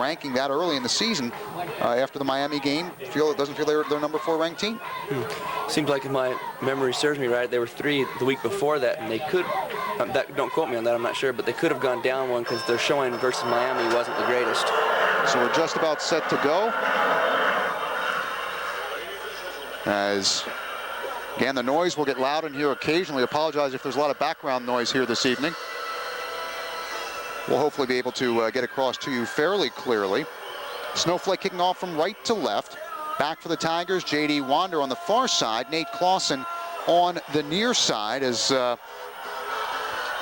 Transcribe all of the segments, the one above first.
ranking that early in the season after the Miami game. Doesn't feel they're number 4 ranked team. Seems like if my memory serves me right, they were 3 the week before that, and they could, don't quote me on that, I'm not sure, but they could have gone down one because their showing versus Miami wasn't the greatest. So we're just about set to go. As, again, the noise will get loud in here occasionally. Apologize if there's a lot of background noise here this evening. We'll hopefully be able to get across to you fairly clearly. Snowflake kicking off from right to left. Back for the Tigers, J.D. Wander on the far side, Nate Clausen on the near side as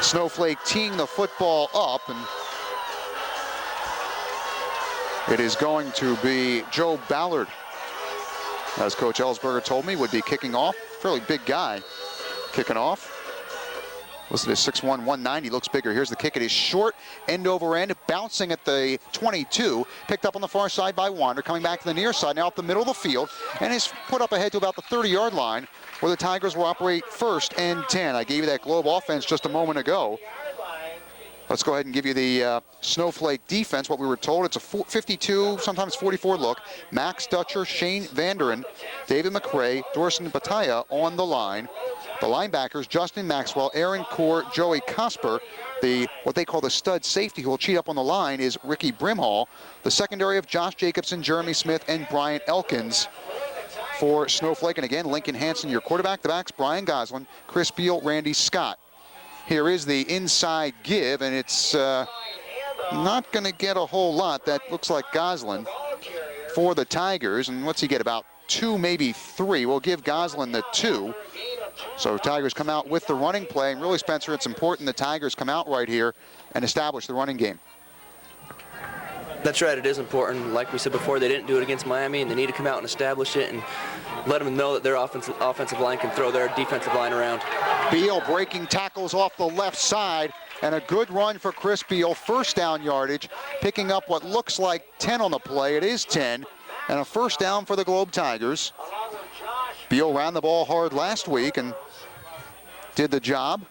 Snowflake teeing the football up. And it is going to be Joe Ballard, as Coach Ellsberger told me, would be kicking off. Fairly big guy kicking off. Listed as 6'1", 190, looks bigger. Here's the kick. It is short, end over end, bouncing at the 22. Picked up on the far side by Wander, coming back to the near side, now up the middle of the field, and is put up ahead to about the 30-yard line, where the Tigers will operate 1st and 10. I gave you that Globe offense just a moment ago. Let's go ahead and give you the Snowflake defense. What we were told, it's a 52, sometimes 44 look. Max Dutcher, Shane Vanderen, David McRae, Dorson Bataya on the line. The linebackers, Justin Maxwell, Aaron Core, Joey Cosper. What they call the stud safety who will cheat up on the line is Ricky Brimhall. The secondary of Josh Jacobson, Jeremy Smith, and Brian Elkins for Snowflake. And again, Lincoln Hansen, your quarterback. The backs, Brian Goslin, Chris Beal, Randy Scott. Here is the inside give, and it's not going to get a whole lot. That looks like Goslin for the Tigers. And what's he get, about 2, maybe 3? We'll give Goslin the 2. So Tigers come out with the running play. And really, Spencer, it's important the Tigers come out right here and establish the running game. That's right, it is important. Like we said before, they didn't do it against Miami, and they need to come out and establish it and let them know that their offensive line can throw their defensive line around. Beal breaking tackles off the left side, and a good run for Chris Beal. First down yardage, picking up what looks like 10 on the play. It is 10, and a first down for the Globe Tigers. Beal ran the ball hard last week and did the job.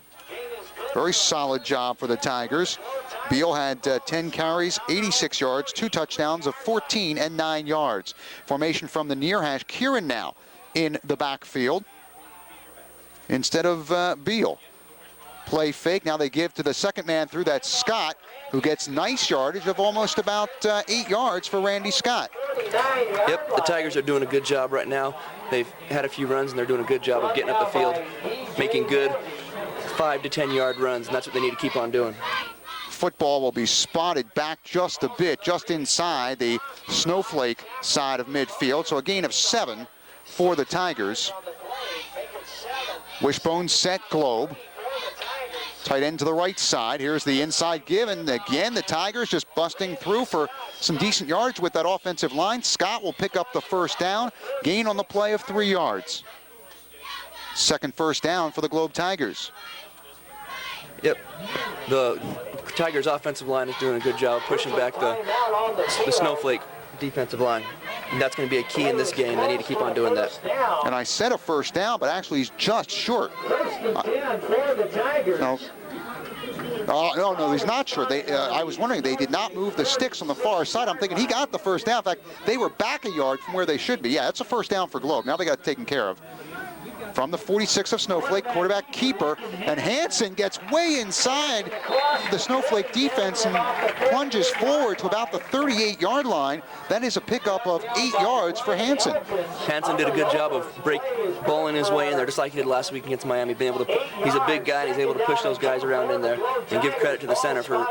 Very solid job for the Tigers. Beal had 10 carries, 86 yards, 2 touchdowns of 14 and 9 yards. Formation from the near hash. Kieran now in the backfield instead of Beal. Play fake. Now they give to the second man through. That's Scott, who gets nice yardage of almost about 8 yards for Randy Scott. Yep, the Tigers are doing a good job right now. They've had a few runs, and they're doing a good job of getting up the field, making good 5 to 10 yard runs, and that's what they need to keep on doing. Football will be spotted back just a bit, just inside the Snowflake side of midfield. So a gain of 7 for the Tigers. Wishbone set, Globe. Tight end to the right side. Here's the inside give, and again, the Tigers just busting through for some decent yards with that offensive line. Scott will pick up the first down. Gain on the play of 3 yards. Second first down for the Globe Tigers. Yep. The Tigers' offensive line is doing a good job pushing back the Snowflake defensive line. And that's going to be a key in this game. They need to keep on doing that. And I said a first down, but actually he's just short. No, he's not short. I was wondering, they did not move the sticks on the far side. I'm thinking he got the first down. In fact, they were back a yard from where they should be. Yeah, that's a first down for Globe. Now they got it taken care of. From the 46 of Snowflake, quarterback keeper, and Hansen gets way inside the Snowflake defense and plunges forward to about the 38-yard line. That is a pickup of 8 yards for Hansen. Hansen did a good job of bowling his way in there, just like he did last week against Miami. He's a big guy, and he's able to push those guys around in there, and give credit to the center for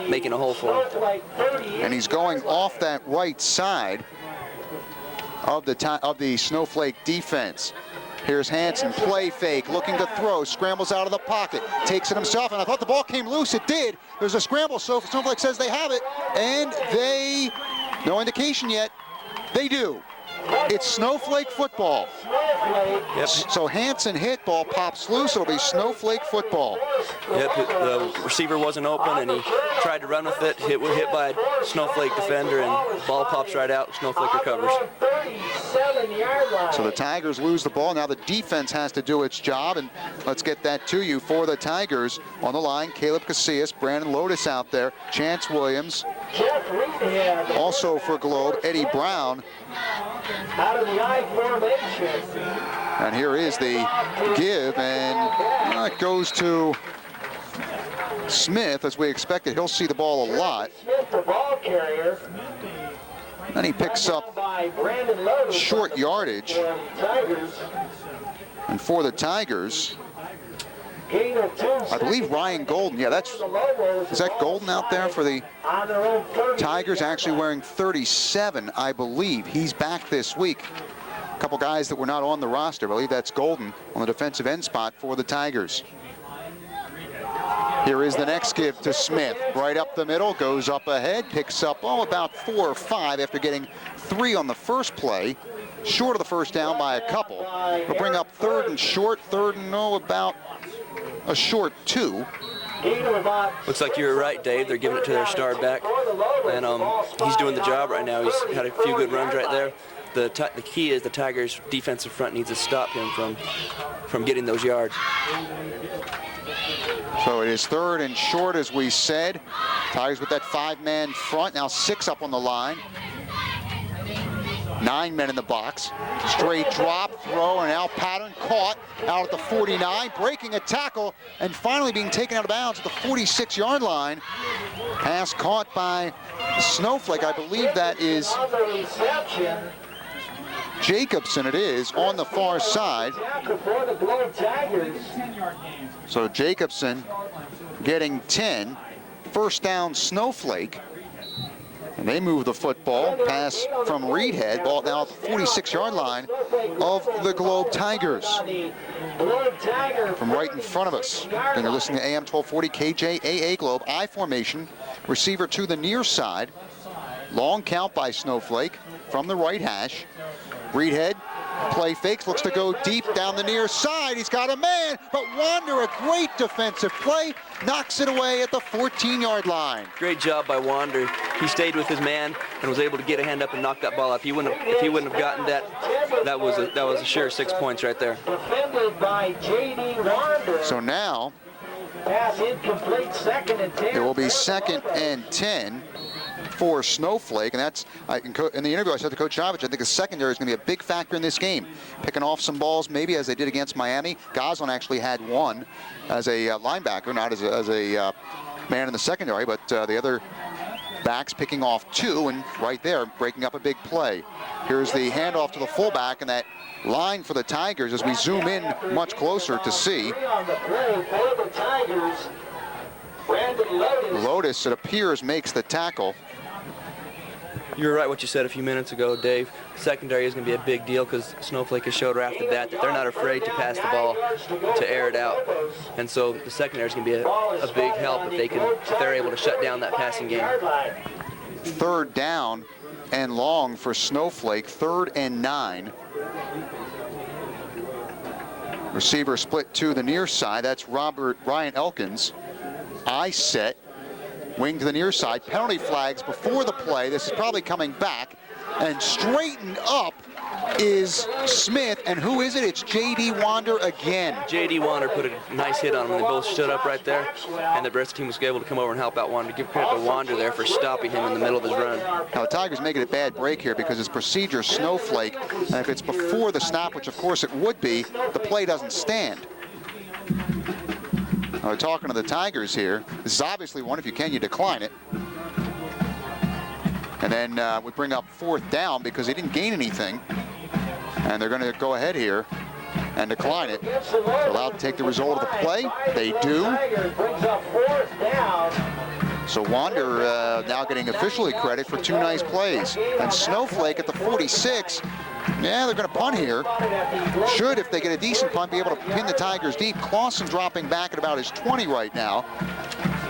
making a hole for him. And he's going off that right side of the Snowflake defense. Here's Hansen, play fake, looking to throw, scrambles out of the pocket, takes it himself, and I thought the ball came loose. It did. There's a scramble, so Snowflake says they have it, and no indication yet, they do. It's Snowflake football. Yep. So Hansen hit, ball pops loose, it'll be Snowflake football. Yep, the receiver wasn't open, and he tried to run with it, hit by a Snowflake defender, and ball pops right out, Snowflake recovers. 37-yard line. So the Tigers lose the ball. Now the defense has to do its job, and let's get that to you. For the Tigers on the line, Caleb Casillas, Brandon Lotus out there, Chance Williams. Also for Globe, Eddie Brown. Out of the I formation. And here is the give, and it goes to Smith, as we expected. He'll see the ball a lot. Smith, the ball carrier. And he picks up short yardage. And for the Tigers, I believe Ryan Golden. Yeah, is that Golden out there for the Tigers? Actually wearing 37, I believe. He's back this week. A couple guys that were not on the roster. I believe that's Golden on the defensive end spot for the Tigers. Here is the next give to Smith. Right up the middle, goes up ahead, picks up about 4 or 5 after getting 3 on the first play. Short of the first down by a couple. We'll bring up 3rd and short, 3rd and about a short 2. Looks like you were right, Dave. They're giving it to their star back, and he's doing the job right now. He's had a few good runs right there. The key is the Tigers' defensive front needs to stop him from getting those yards. So it is 3rd and short, as we said. Tigers with that 5-man front. Now 6 up on the line. 9 men in the box. Straight drop, throw, and now Patton caught out at the 49, breaking a tackle, and finally being taken out of bounds at the 46-yard line. Pass caught by Snowflake. I believe that is Jacobson. It is on the far side. So Jacobson getting 10. First down, Snowflake. And they move the football. Pass from Reedhead. Ball now at the 46-yard line of the Globe Tigers. From right in front of us. And you're listening to AM 1240 KJAA Globe. I formation. Receiver to the near side. Long count by Snowflake from the right hash. Reedhead. Play fakes, looks to go deep down the near side. He's got a man, but Wander, a great defensive play, knocks it away at the 14-yard line. Great job by Wander. He stayed with his man and was able to get a hand up and knock that ball up. If he wouldn't have gotten that, that was a sure 6 points right there. Defended by J.D. Wander. So now Pass incomplete, 2nd and 10. it will be 2nd and 10 for Snowflake, and that's in the interview I said to Coach Chavich, I think the secondary is going to be a big factor in this game, picking off some balls maybe as they did against Miami. Goslin actually had 1 as a linebacker, not as a man in the secondary, but the other backs picking off 2, and right there breaking up a big play. Here's the handoff to the fullback, and that line for the Tigers as we zoom in much closer to see. Lotus, it appears, makes the tackle. You were right what you said a few minutes ago, Dave. Secondary is going to be a big deal because Snowflake has showed right after that they're not afraid to pass the ball, to air it out. And so the secondary is going to be a big help if they're able to shut down that passing game. 3rd down and long for Snowflake, 3rd and 9. Receiver split to the near side. That's Ryan Elkins. I set. Wing to the near side. Penalty flags before the play. This is probably coming back. And straightened up is Smith. And who is it? It's J.D. Wander again. J.D. Wander put a nice hit on him. They both stood up right there. And the rest of the team was able to come over and help out Wander. Give credit to Wander there for stopping him in the middle of his run. Now the Tigers make it a bad break here because it's procedure Snowflake. And if it's before the snap, which of course it would be, the play doesn't stand. We're talking to the Tigers here. This is obviously one, if you can, you decline it. And then we bring up 4th down because he didn't gain anything. And they're going to go ahead here and decline it. They're allowed to take the result of the play. They do. So Wander now getting officially credit for 2 nice plays. And Snowflake at the 46. Yeah, they're going to punt here. Should, if they get a decent punt, be able to pin the Tigers deep. Clausen dropping back at about his 20 right now.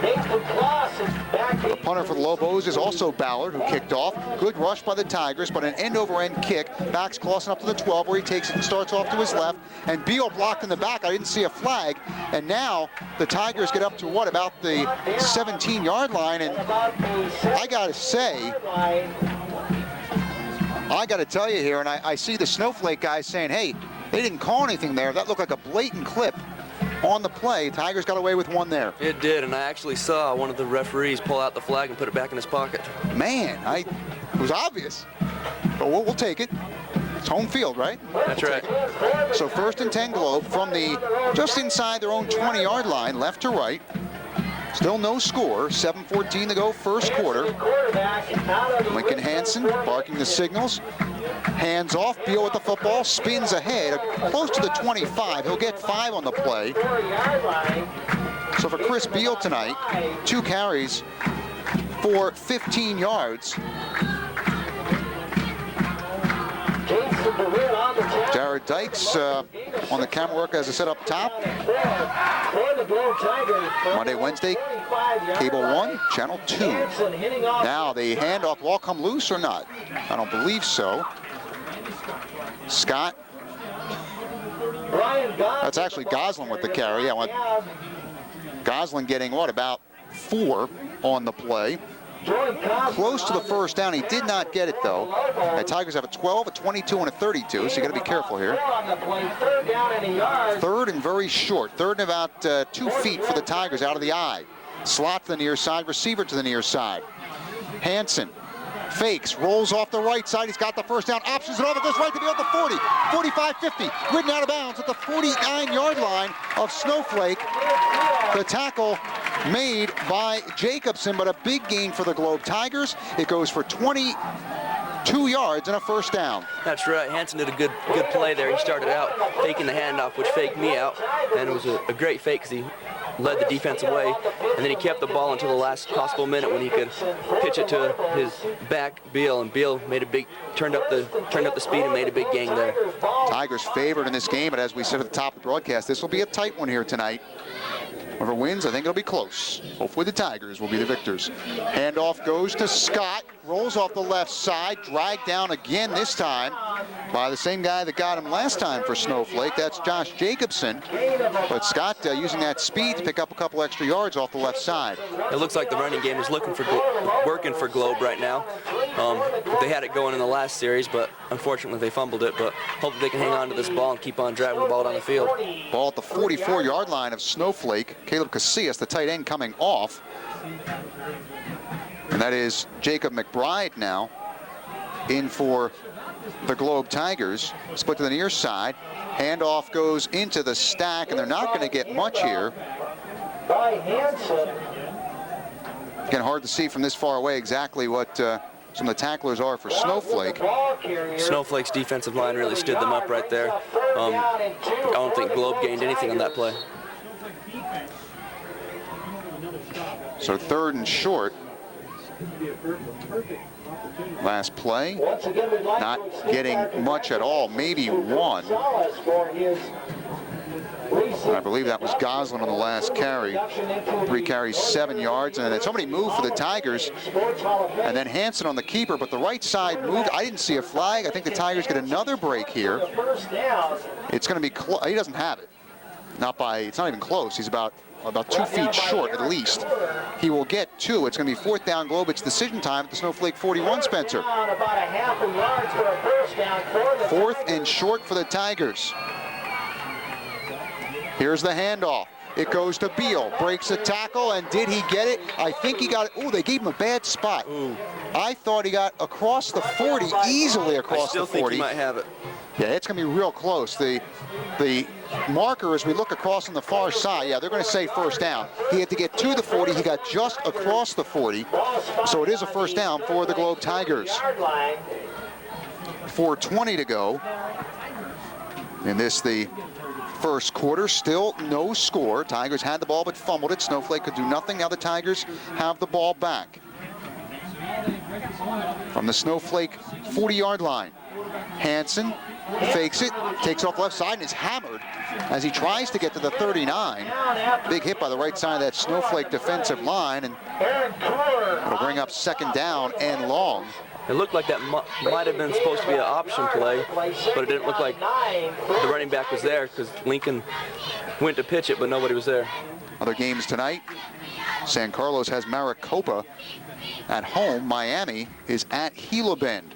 The punter for the Lobos is also Ballard, who kicked off. Good rush by the Tigers, but an end-over-end kick. Backs Clausen up to the 12, where he takes it and starts off to his left. And Beal blocked in the back. I didn't see a flag. And now the Tigers get up to, what, about the 17-yard line. And I got to say, I got to tell you here, and I see the Snowflake guys saying, hey, they didn't call anything there. That looked like a blatant clip on the play. Tigers got away with one there. It did, and I actually saw one of the referees pull out the flag and put it back in his pocket. Man, it was obvious. But we'll take it. It's home field, right? That's right. So 1st and 10 Globe from just inside their own 20-yard line, left to right. Still no score, 7:14 to go, first quarter. Lincoln Hansen barking the signals. Hands off, Beal with the football, spins ahead, close to the 25. He'll get 5 on the play. So for Chris Beal tonight, 2 carries for 15 yards. Jared Dykes on the camera work, as I said up top. Monday, Wednesday, Cable 1, Channel 2. Now the handoff, ball come loose or not? I don't believe so. Scott. That's actually Goslin with the carry. I want Goslin getting, what, about 4 on the play. Close to the first down. He did not get it, though. The Tigers have a 12, a 22, and a 32, so you got to be careful here. 3rd and very short. 3rd and about 2 feet for the Tigers out of the eye. Slot to the near side, receiver to the near side. Hansen fakes, rolls off the right side. He's got the first down. Options it over, goes right to be at the 40, 45, 50. Ridden out of bounds at the 49-yard line of Snowflake. The tackle made by Jacobson, but a big gain for the Globe Tigers. It goes for 22 yards and a first down. That's right. Hansen did a good play there. He started out faking the handoff, which faked me out, and it was a great fake because he led the defense away, and then he kept the ball until the last possible minute when he could pitch it to his back, Beal, and Beal made a big, turned up the speed and made a big gain there. Tigers favored in this game, but as we said at the top of the broadcast, this will be a tight one here tonight. Whoever wins, I think it'll be close. Hopefully the Tigers will be the victors. Handoff goes to Scott, rolls off the left side, dragged down again this time by the same guy that got him last time for Snowflake. That's Josh Jacobson. But Scott using that speed to pick up a couple extra yards off the left side. It looks like the running game is working for Globe right now. They had it going in the last series, but unfortunately they fumbled it. But hopefully they can hang on to this ball and keep on driving the ball down the field. Ball at the 44-yard line of Snowflake. Caleb Casillas, the tight end, coming off. And that is Jacob McBride now in for the Globe Tigers. Split to the near side. Handoff goes into the stack, and they're not going to get much here. Again, hard to see from this far away exactly what some of the tacklers are for Snowflake. Snowflake's defensive line really stood them up right there. I don't think Globe gained anything on that play. So 3rd and short. Last play. Not getting much at all, maybe 1. I believe that was Goslin on the last carry. 3 carries, 7 yards, and then somebody moved for the Tigers, and then Hansen on the keeper, but the right side moved. I didn't see a flag. I think the Tigers get another break here. It's going to be close. He doesn't have it. It's not even close. He's about 2 feet short at least. He will get 2. It's going to be 4th down Globe. It's decision time at the Snowflake 41, Spencer. 4th and short for the Tigers. Here's the handoff. It goes to Beal, breaks a tackle, and did he get it? I think he got it. Oh, they gave him a bad spot. Ooh. I thought he got across the 40, easily across the 40. I still think he might have it. Yeah, it's going to be real close. The marker, as we look across on the far side, yeah, they're going to say first down. He had to get to the 40. He got just across the 40. So it is a first down for the Globe Tigers. 4:20 to go. In this, the first quarter, still no score. Tigers had the ball but fumbled it. Snowflake could do nothing. Now the Tigers have the ball back. From the Snowflake 40-yard line. Hansen fakes it, takes off left side, and is hammered as he tries to get to the 39. Big hit by the right side of that Snowflake defensive line, and it'll bring up 2nd down and long. It looked like that might have been supposed to be an option play, but it didn't look like the running back was there because Lincoln went to pitch it, but nobody was there. Other games tonight. San Carlos has Maricopa at home. Miami is at Gila Bend.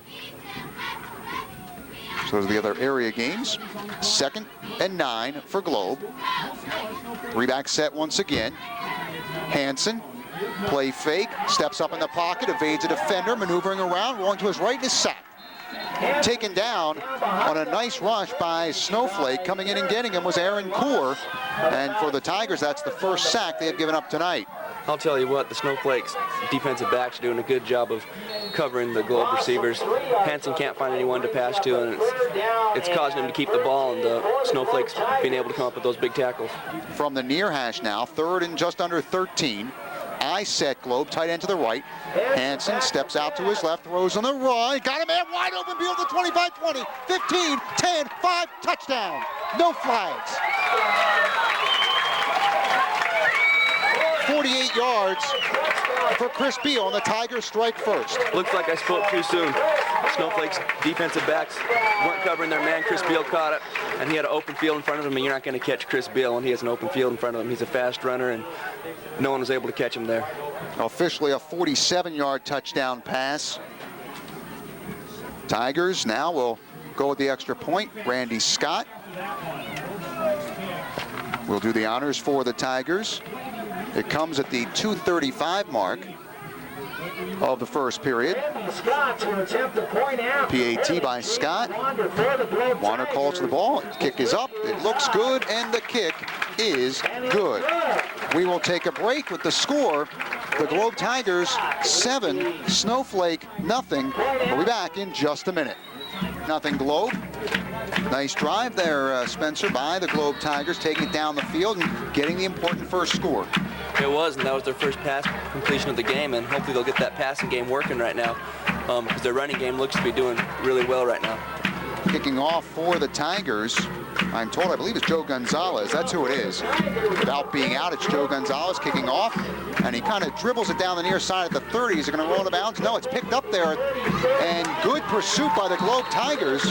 So those are the other area games. 2nd and 9 for Globe. 3-back set once again. Hansen, play fake, steps up in the pocket, evades a defender, maneuvering around, rolling to his right and is sacked. Taken down on a nice rush by Snowflake. Coming in and getting him was Aaron Koor. And for the Tigers, that's the first sack they have given up tonight. I'll tell you what, the Snowflake's defensive backs are doing a good job of covering the Globe receivers. Hansen can't find anyone to pass to, and it's causing him to keep the ball, and the Snowflake's being able to come up with those big tackles. From the near hash now, 3rd and just under 13. I set Globe, tight end to the right. Hansen steps out to his left, throws on the right. Got a man wide open field to 25, 20, 15, 10, 5, touchdown. No flags. 48 yards for Chris Beal, and the Tigers strike first. Looks like I spoke too soon. Snowflake's defensive backs weren't covering their man. Chris Beal caught it, and he had an open field in front of him, and you're not going to catch Chris Beal when he has an open field in front of him. He's a fast runner, and no one was able to catch him there. Officially a 47-yard touchdown pass. Tigers now will go with the extra point. Randy Scott will do the honors for the Tigers. It comes at the 2:35 mark of the first period. PAT by Scott. Warner calls the ball. Kick is up. It looks good, and the kick is good. We will take a break with the score. The Globe Tigers 7, Snowflake nothing. We'll be back in just a minute. Nothing Globe. Nice drive there, Spencer, by the Globe Tigers, taking it down the field and getting the important first score. It was, and that was their first pass completion of the game, and hopefully they'll get that passing game working right now, because their running game looks to be doing really well right now. Kicking off for the Tigers, I'm told, I believe it's Joe Gonzalez. That's who it is. Without being out, it's Joe Gonzalez kicking off, and he kind of dribbles it down the near side at the 30. Is it going to roll out of bounds? No, it's picked up there, and good pursuit by the Globe Tigers.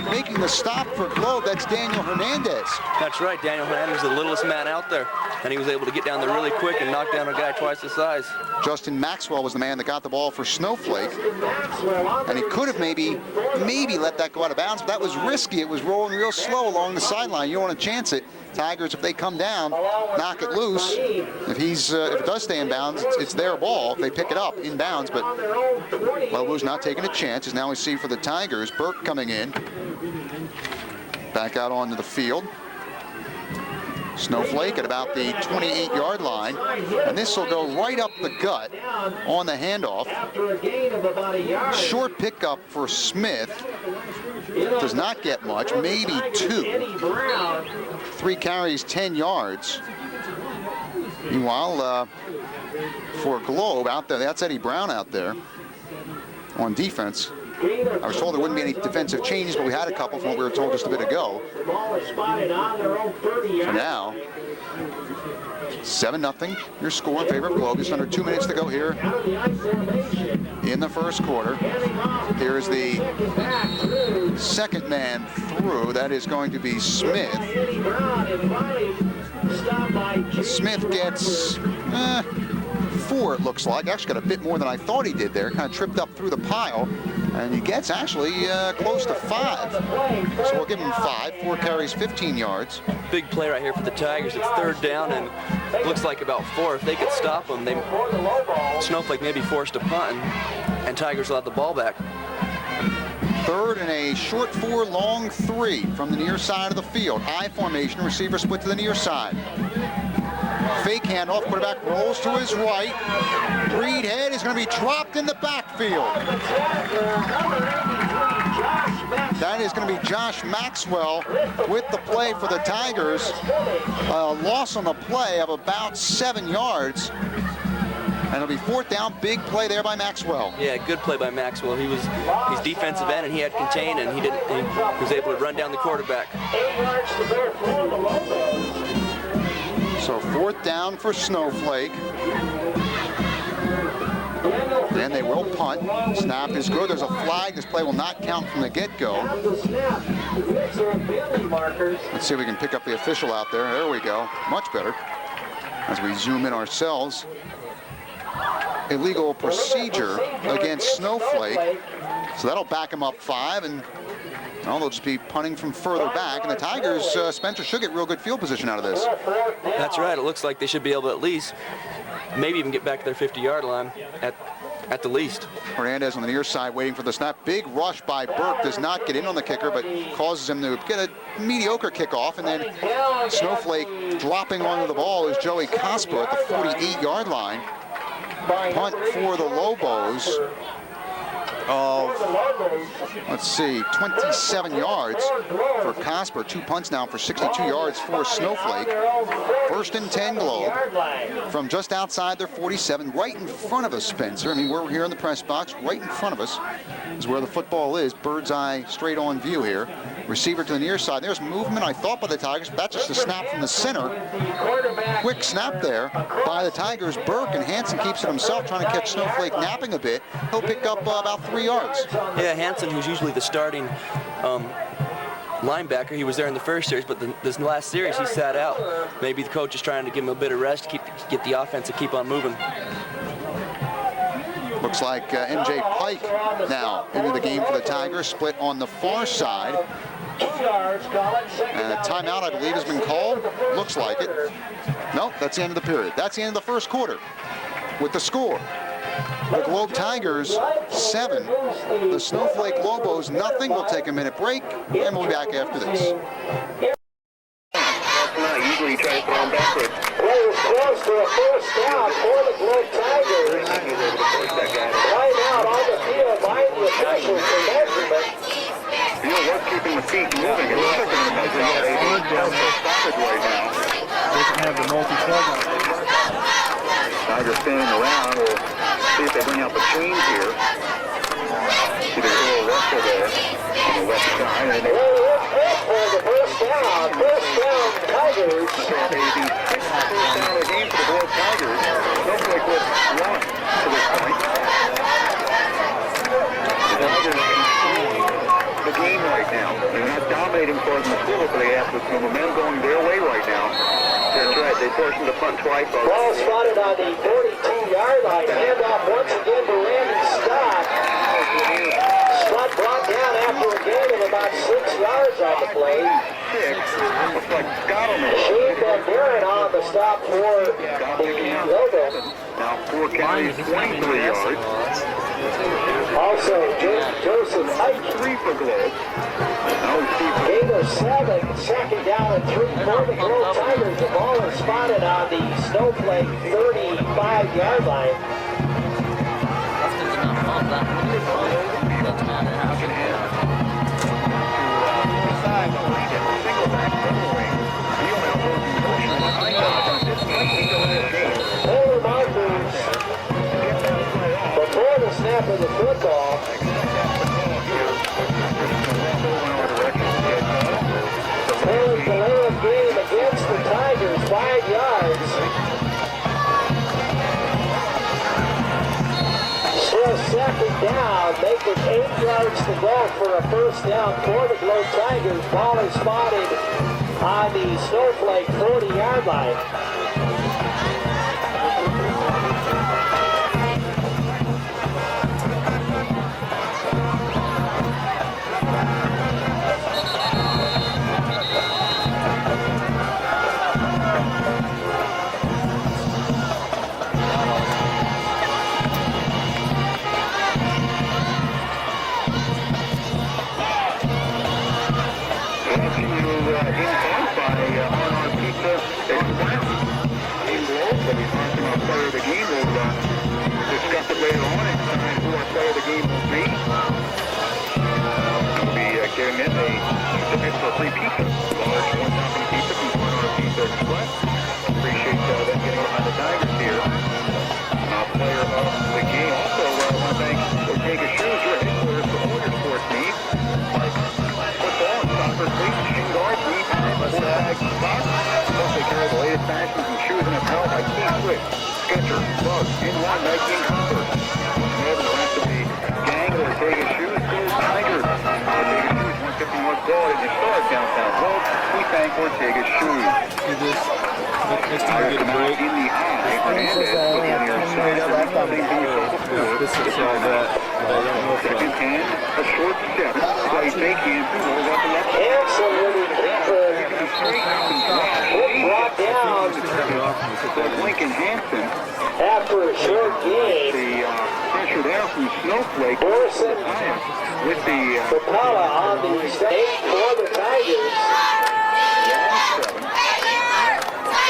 Making the stop for Globe, that's Daniel Hernandez. That's right, Daniel Hernandez is the littlest man out there, and he was able to get down there really quick and knock down a guy twice the size. Justin Maxwell was the man that got the ball for Snowflake, and he could have maybe let that go out of bounds, but that was risky. It was rolling real slow along the sideline. You don't want to chance it. Tigers, if they come down, knock it loose. If it does stay in bounds, it's their ball. If they pick it up in bounds, but Lobo's not taking a chance. As now we see for the Tigers, Burke coming in, back out onto the field. Snowflake at about the 28-yard line, and this will go right up the gut on the handoff. Short pickup for Smith. Does not get much, maybe 2. 3 carries, 10 yards. Meanwhile, for Globe out there, that's Eddie Brown out there on defense. I was told there wouldn't be any defensive changes, but we had a couple from what we were told just a bit ago. So now, 7-0, your score in favor of Globe. Just under 2 minutes to go here in the first quarter. Here's the second man through. That is going to be Smith. Smith gets 4, it looks like. Actually got a bit more than I thought he did there. Kind of tripped up through the pile. And he gets actually close to 5. So we'll give him 5. 4 carries, 15 yards. Big play right here for the Tigers. It's 3rd down, and looks like about 4. If they could stop them, Snowflake may be forced to punt, and Tigers will have the ball back. 3rd and a short 4, long 3 from the near side of the field. I formation, receiver split to the near side. Fake handoff, quarterback rolls to his right. Reed head is going to be dropped in the backfield. That is going to be Josh Maxwell with the play for the Tigers. A loss on the play of about 7 yards. And it'll be 4th down, big play there by Maxwell. Yeah, good play by Maxwell. He's defensive end, and he had contained, and he was able to run down the quarterback. So 4th down for Snowflake. Then they will punt. Snap is good. There's a flag. This play will not count from the get-go. Let's see if we can pick up the official out there. There we go. Much better. As we zoom in ourselves. illegal procedure against Snowflake. So that'll back him up 5, and well, they'll just be punting from further back. And the Tigers, Spencer, should get real good field position out of this. That's right. It looks like they should be able to at least maybe even get back to their 50-yard line at the least. Hernandez on the near side waiting for the snap. Big rush by Burke. Does not get in on the kicker, but causes him to get a mediocre kickoff. And then Snowflake dropping onto the ball is Joey Cosper at the 48-yard line. Punt for the Lobos of, let's see, 27 yards for Cosper. 2 punts now for 62 yards for Snowflake. 1st and 10 Globe from just outside their 47, right in front of us, Spencer. I mean, we're here in the press box. Right in front of us is where the football is. Bird's eye straight on view here. Receiver to the near side. There's movement, I thought, by the Tigers, but that's just a snap from the center. Quick snap there by the Tigers. Burke, and Hansen keeps it himself, trying to catch Snowflake napping a bit. He'll pick up about 3 yards. Yeah, Hansen, who's usually the starting linebacker, he was there in the first series, but this last series he sat out. Maybe the coach is trying to give him a bit of rest, get the offense to keep on moving. Looks like MJ Pike now into the game for the Tigers, split on the far side. And a timeout, I believe, has been called. Looks like it. Nope, that's the end of the period. That's the end of the first quarter with the score. The Globe Tigers 7, the Snowflake Lobos nothing. We'll take a minute break, and we'll be back after this. Usually try to throw them backwards. Play was close to a first down for the Globe Tigers. Line out on the field by the officials for measurement. What's keeping the feet moving? It looks like they're going to measure out stoppage right now. Doesn't have the multi-plug on it. Tigers standing around. We'll see if they bring out the chains here. See there's a little Russell there on the left side. And they for the first down. First down, Tigers. have a 6th first down of the game for the Globe Tigers. Snowflake with 1 to this point. The Tigers controlling the game right now. They're not dominating for us in the score, but they have the momentum going their way right now. That's right. They forced them to punt twice. Ball spotted on the 42-yard line. Handoff once again to Randy Scott. Scott brought down after a gain of about 6 yards on the play. 6. Looks like Scott on the Shane Van Buren on the stop for the Lobos. now 4 carries, 23 yards. Also, Joseph Ike. 3 for Globe. Gain of 7, 2nd down and 3 for the Globe Tigers. The ball is spotted on the Snowflake 35-yard line. Taylor Markers, before the snap of the football, Taylor's delay of game against the Tigers, 5 yards. Still 2nd down, making 8 yards to go for a first down for the Globe Tigers. Ball is spotted on the Snowflake 40-yard line. Player of the game will discuss it later on and decide who our player of the game will be. We'll be giving in a certificate for a free pizza. Large one-topping pizza from Corner Pizza Express. Appreciate them getting behind the Tigers here. Player of the game. Also, I want to thank Ortega Shoes, your headquarters for all your sports needs. Like football and soccer, cleats, shin guards, knee pads, quarterback, socks. Plus, they carry the latest fashions and shoes and apparel by T-Swift. Skechers, Bugs, N1, Nike, and Converse. And the rest of the gang of Ortega Shoes, go Tigers. Ortega Shoes, 150 North Broad in the stars downtown. Well, we thank Ortega Shoes. Next time we get a break. In the eye, Says Hernandez that I looking only on the have 10 other minutes side. left on the Same thing you saw hour. before. This is all that. But I don't know if Second and a short step. Play fake Hanson rolls out the left side. Hanson with it deeper. Brought down Lincoln Hanson. after a short gain. The pressure there from Snowflake. Borson With the Capella on the stage for the Tigers. long 7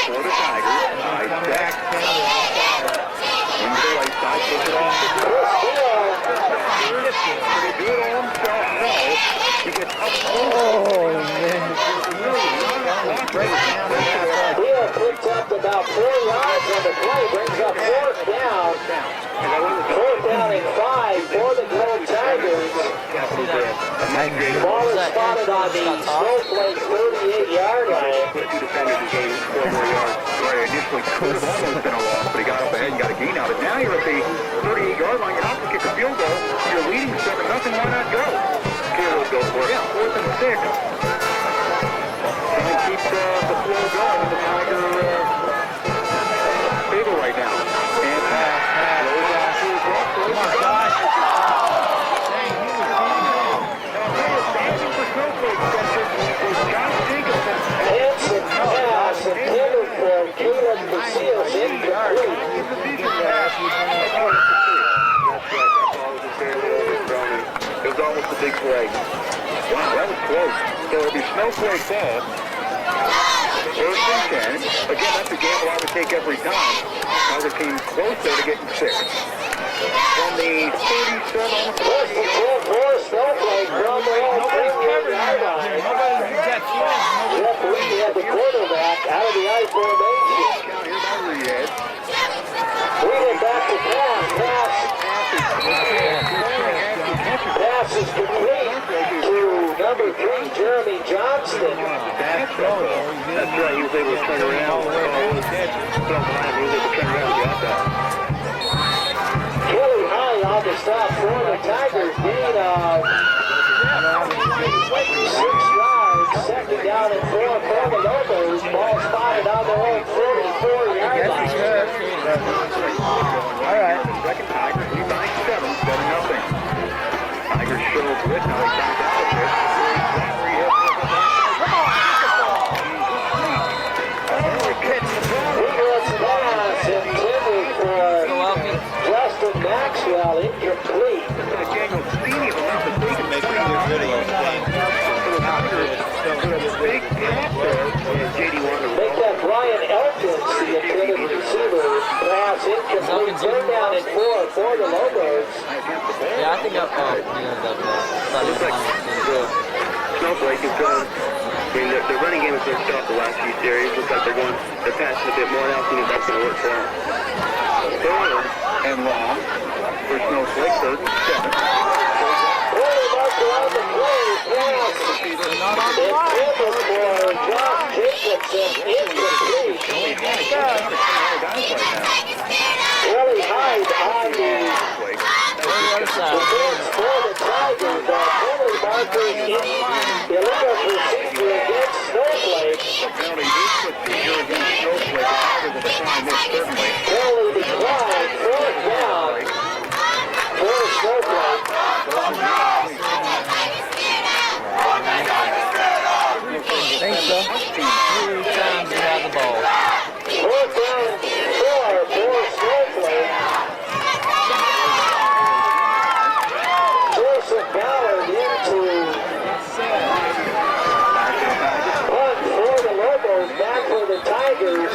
for the Tigers. Nice back. Into the right side. Puts it off the Chris Hill. Pretty good on himself. No. He gets up. Oh, man. Hill picks up about 4 yards on the play, brings up 4th down. 4th down and 5 for the Globe Tigers. Ball is spotted on the Snowflake 38-yard line. Two defenders who gave 4 more yards. Right, initially could have almost been a loss, but he got up ahead and got a gain out of it. Now you're at the 38-yard line. You're not to kick a field goal. You're leading 7-0. Why not go? Here we'll go for it. 4th and 6. Trying to keep the flow going in the Tiger favor right now. And Come on, Josh. Hanson pass intended for Caleb Casillas incomplete. It was almost a big play. Wow, that was close. So it'll be Snowflake ball. 1st and 10. Again, that's a gamble I would take every time. Now the team close there to getting 6. From the 37. First and 10 for Snowflake from the own 38-yard line. Jeff Reed had the quarterback out of the I formation. Count here by Reed. Reed it back to pass. Pass is complete to number 3, Jeremy Johnston. That's right. He was able to turn around. He was able to turn around and get that. Kelly High on the stop for the Tigers. Gain of 6 yards. 2nd down and 4 for the Lobos. Ball spotted on their own 44-yard line. All right. Second Tigers lead by 7, 7-0. Tigers show blitz. Now they back out of it. Eagles pass intended for Justin Maxwell, incomplete. Daniel Sweeney, if I'm not mistaken, Make a good video. big pass there. JD wanted to Make that Brian Elkins the intended receiver. Pass incomplete. 3rd down and 4 for the Lobos. Yeah, I think Snowflake is going. I mean, the running game has been stopped the last few series. Looks like they're passing a bit more now. See if that's going to work for them. 3rd and long for Snowflake. 3rd and 7. Early marker on the play. Pass intended for Josh Jacobson, incomplete. Kelly Hyde on the defense for the Tigers. Early marker in illegal procedure against Snowflake. Penalty is procedure against Snowflake. Tigers will decline this certainly. Penalty decline. 4th down for Snowflake. Thanks, Bill. 2 times we have the ball. 4th down and 4 for Snowflake. Joseph Ballard into punt for the Lobos, back for the Tigers.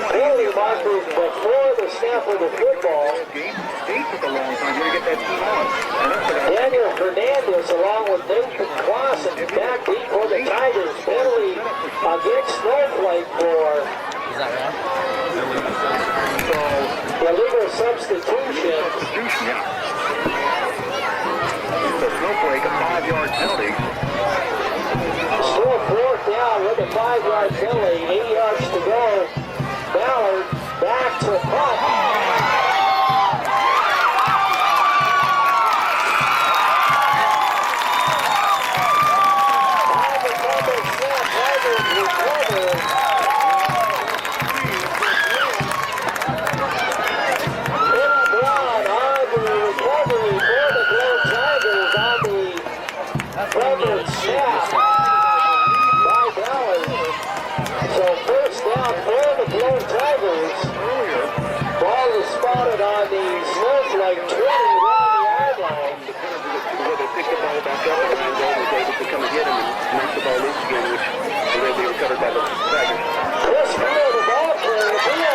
Penalty markers before the snap of the football. They took a long time to get that team on. Daniel Hernandez along with Nathan Clausen back deep for the Tigers. Penalty against Snowflake for illegal substitution. Yeah. So Snowflake, a 5-yard penalty. Still 4th down with a 5-yard penalty. 8 yards to go. Ballard back to punt. covered snap by Ballard. So first down for the Glow Tigers. Ball is spotted on the Snowflake 20-yard line. Whether they picked the ball back up and Ryan Gold was able to come and hit him and knock the ball loose again, which was able to be recovered by the Tigers. Chris Beal, the ball carrier. Beal.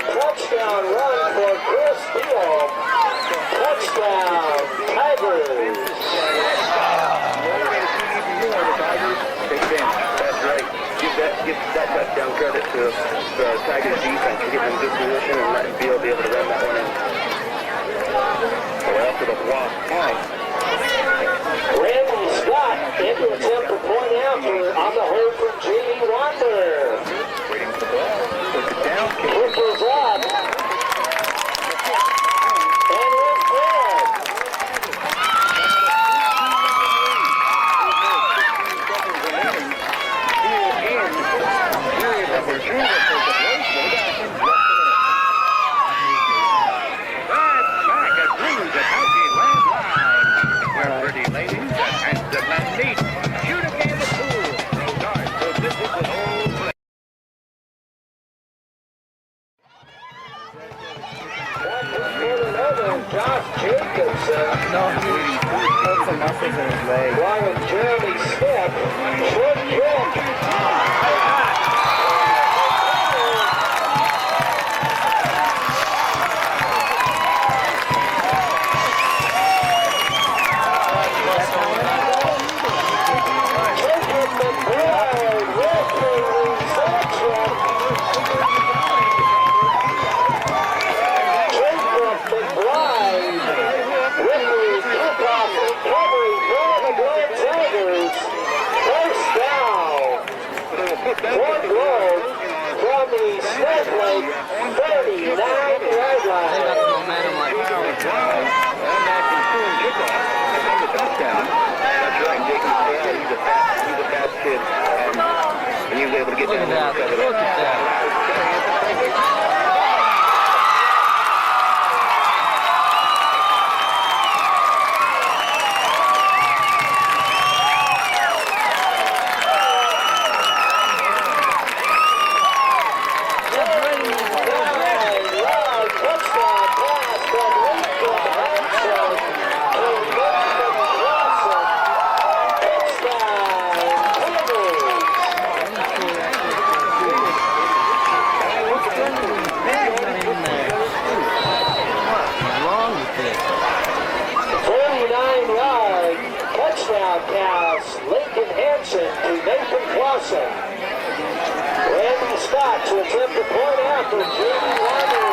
Touchdown run for Chris Beal. Touchdown, Tigers. Take advantage. That's right. Give that touchdown credit to the Tigers defense for getting in good position and letting Beal be able to run that one in. So after the block point. Randy Scott into attempt to point after on the hold from J.D. Wander. Waiting for the ball. Puts it down. Kick is up. And it's good. Josh Jacobson. No, he put some muscles in his leg. While Jeremy Smith, short kick. One goal from the Snowflake 39-yard line. That's right, Jacob. He's a fast kid, and he was able to get down there. Look at that. Randy Scott to attempt to point after J.D. Wander.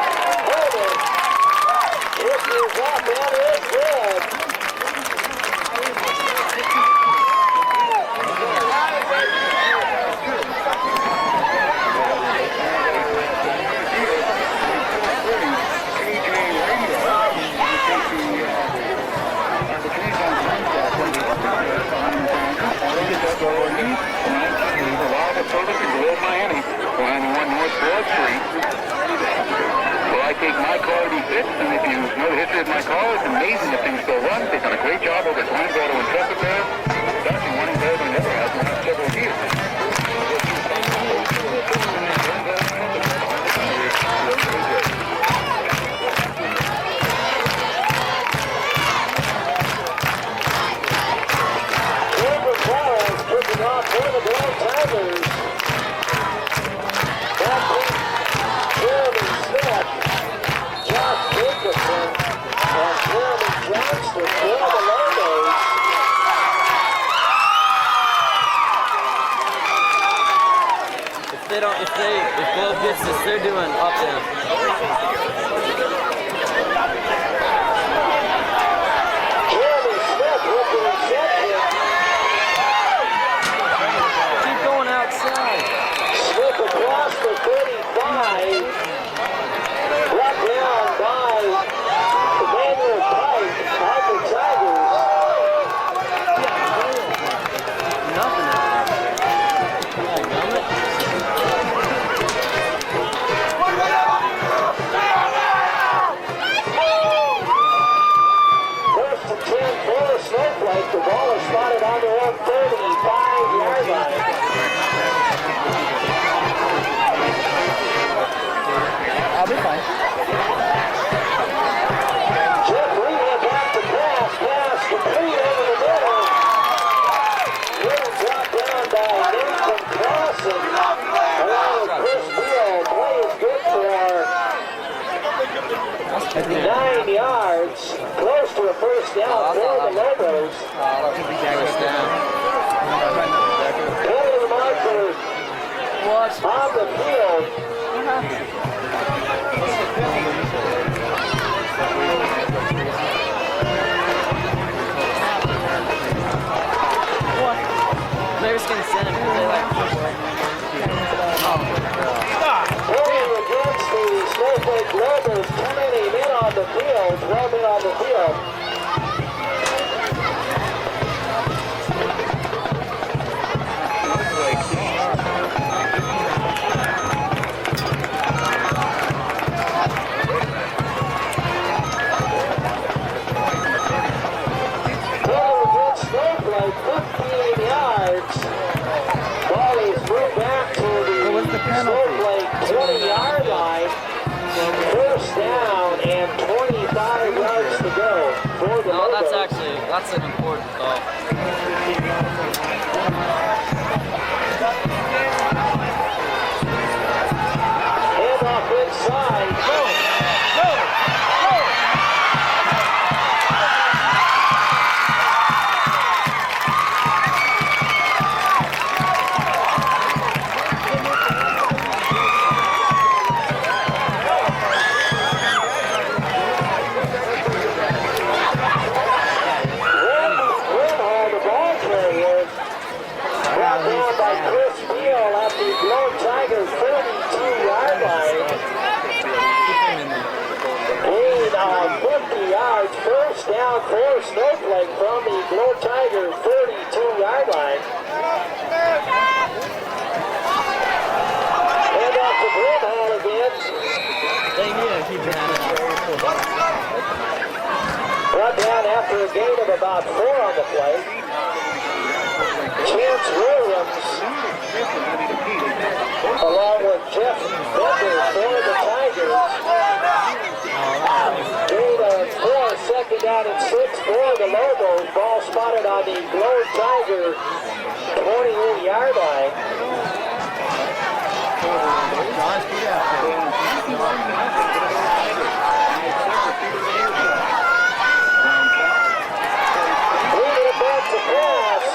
Kick is up and it's good. Take my car to be fixed, and if you know the history of my car, it's amazing that things still run. They've done a great job over at Glenn's Auto and Traffic there. It's actually running better than it ever has in the last several years. Wilbur Charles kicking off for the Glow Tigers. Back in Jeremy Smith. Josh Jacobson and Jeremy Johnston for the Lobos. If Globe gets this, they're doing up down. Jeremy Smith with the reception. Keep going outside. Smith across the 35. Brought down by Emmanuel Pike, Tiger Tigers. Ball is spotted on their own 35-yard line. I'll be fine. Jeff Reed back to pass complete over the middle. Little drop down by Nathan Clausen. Along with Chris Beal. Play is good for 9 yards. Close to a first down for the Lobos. Penalty marker on the field. They're just gonna send him because they like push away. Playing against the Snowflake Lobos, 10 men on the field, 12 men on the field. Playing against Snowflake, 15 yards. Ball is moved back to the Snowflake 20-yard line. First down and 25 yards to go for the No, Lobos. that's an important call. Handoff inside. Grimhall, the ball carrier, brought down by Chris Beal at the Globe Tigers 32-yard line. Gain of 50 yards, first down for Snowflake from the Globe Tigers 32-yard line. Hand off to Grimhall again. They need to keep it Brought down after a gain of about 4 on the play. Chance Williams, along with Jeff Bender for the Tigers. Gain of 4, second down and 6 for the Lobos. Ball spotted on the Globe Tiger 28-yard line. Moving it back to pass.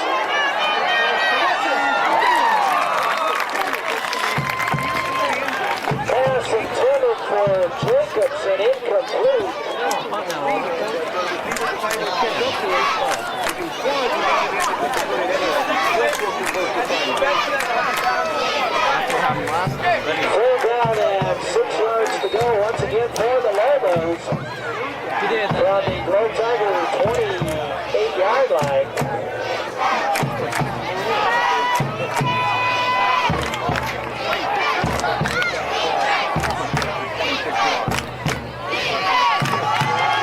Pass intended for Jacobson, incomplete. Third down and 6 yards to go once again for the Lobos. From the Globe Tiger 28-yard line.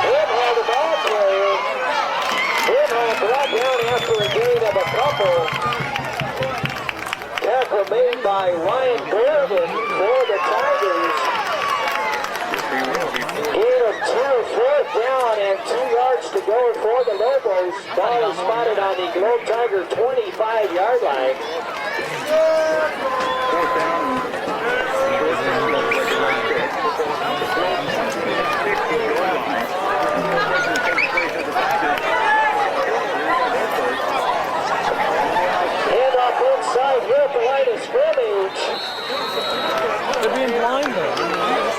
Grimhall, the ball carrier. Grimhall brought down after a gain of a couple. Tackle made by Ryan Gordon for the Tigers. Gain of 2, fourth down and 2 yards to go for the Lobos. Ball is spotted on the Globe Tiger 25-yard line. Handoff inside here at the line of scrimmage. They're being blind though.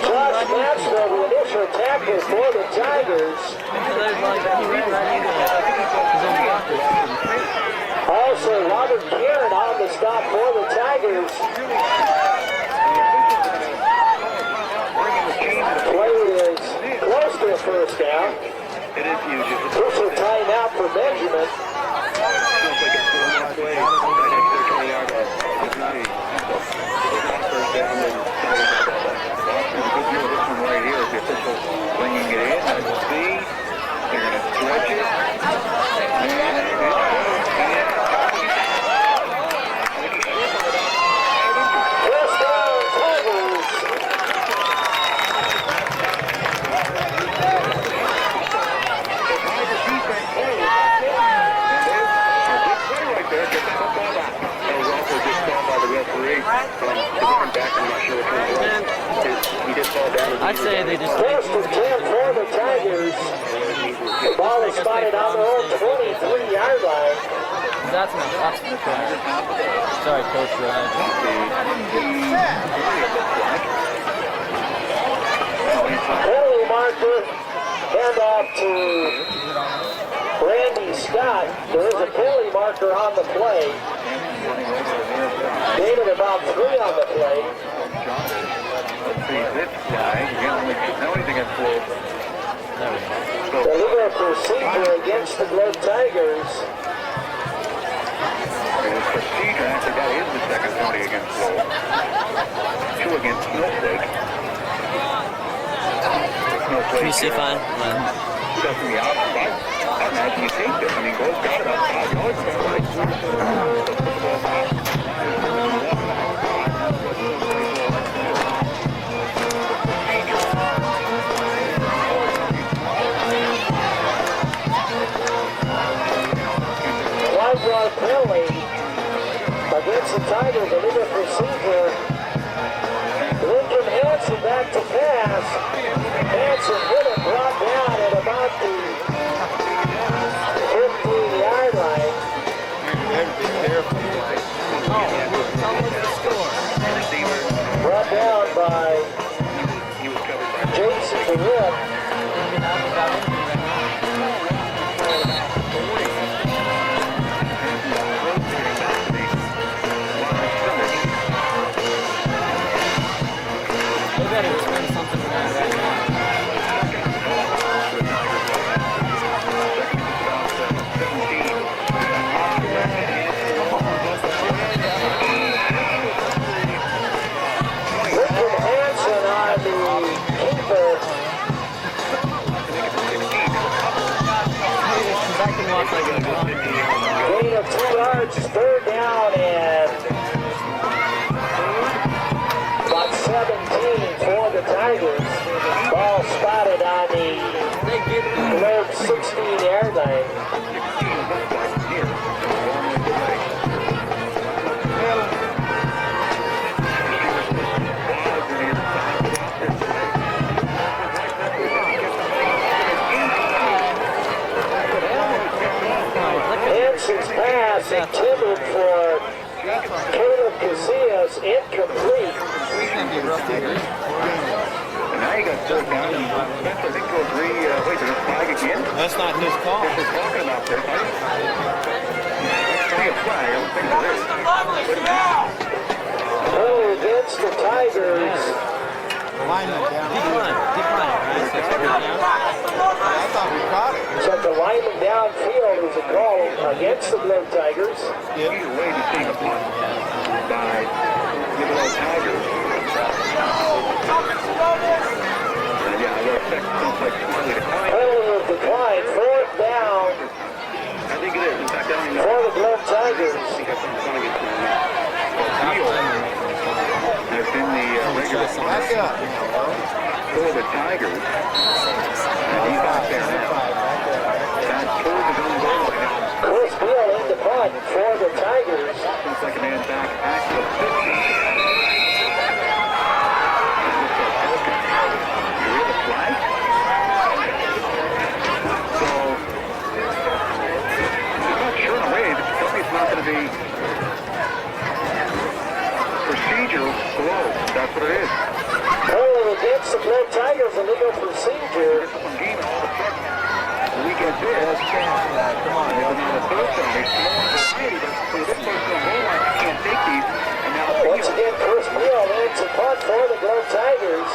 Josh Maxwell, the initial tackle for the Tigers. They're like, he ran right into it. He's on blocker. Also, Robert Kieran on the stop for the Tigers. Play is close to a first down. It is huge. Crucial timeout for Benjamin. Looks like it's going that way. Right next to their 20-yard line. It's not first down. Then the good view of this one right here is the official bringing it in. Let's see. They're going to stretch it. And getting back. I'm not sure which one it was. He did fall down. I'd say they just First and 10 for the Tigers. The ball is spotted on their own 23-yard line. that's not sorry, Coach. Penalty marker, hand off to Randy Scott. There is a penalty marker on the play. Gain of about 3 on the play. Let's see, this guy, no anything at full. The legal procedure against the Globe Tigers. It was procedure, actually that is the second penalty against Lowell. 2 against Snowflake. Can you see fine? Stuff from the outside. I imagine you take this. I mean, Globe's got it about 5 yards from right. Wide penalty against the Tigers, a legal procedure. Lincoln Hansen back to pass. Hansen hit it, brought down at about the 15-yard line. Brought down by Jason DeWitt. Gain of 2 yards, third down and about 17 for the Tigers. Ball spotted on the Globe 16-yard line. Hansen's pass intended for Caleb Casillas, incomplete. And now you got third down. And Spencer, I think you'll agree. Wait, there's a flag again? That's not his call. They're talking about this. I think a flag. I don't think there is. Penalty against the Tigers. Lineman down. Decline, right? So it's down. I thought we caught it. So the lineman downfield is a call against the Globe Tigers. Either way, the team up on by the Globe Tigers. And yeah, they're affected. Sounds like penalty decline. Penalty of decline, fourth down I think it is. In fact, I don't even know. for the Globe Tigers. I think that's something against the field. There's been the regular Back up. for the Tigers. And he's out there now. Back toward his own goal line now. Chris Beal in the punt for the Tigers. Looks like a man back at the 50. You hear the flag? So, I'm not sure in a way, but tell me it's not going to be procedural blow. That's what it is. Penalty against the Globe Tigers, a legal procedure. This is some game all of a sudden. We get this. Come on, it was the third penalty. Small variety, but for this person on goal line, you can't take these. And now Once again, Chris Beal wins a punt for the Globe Tigers.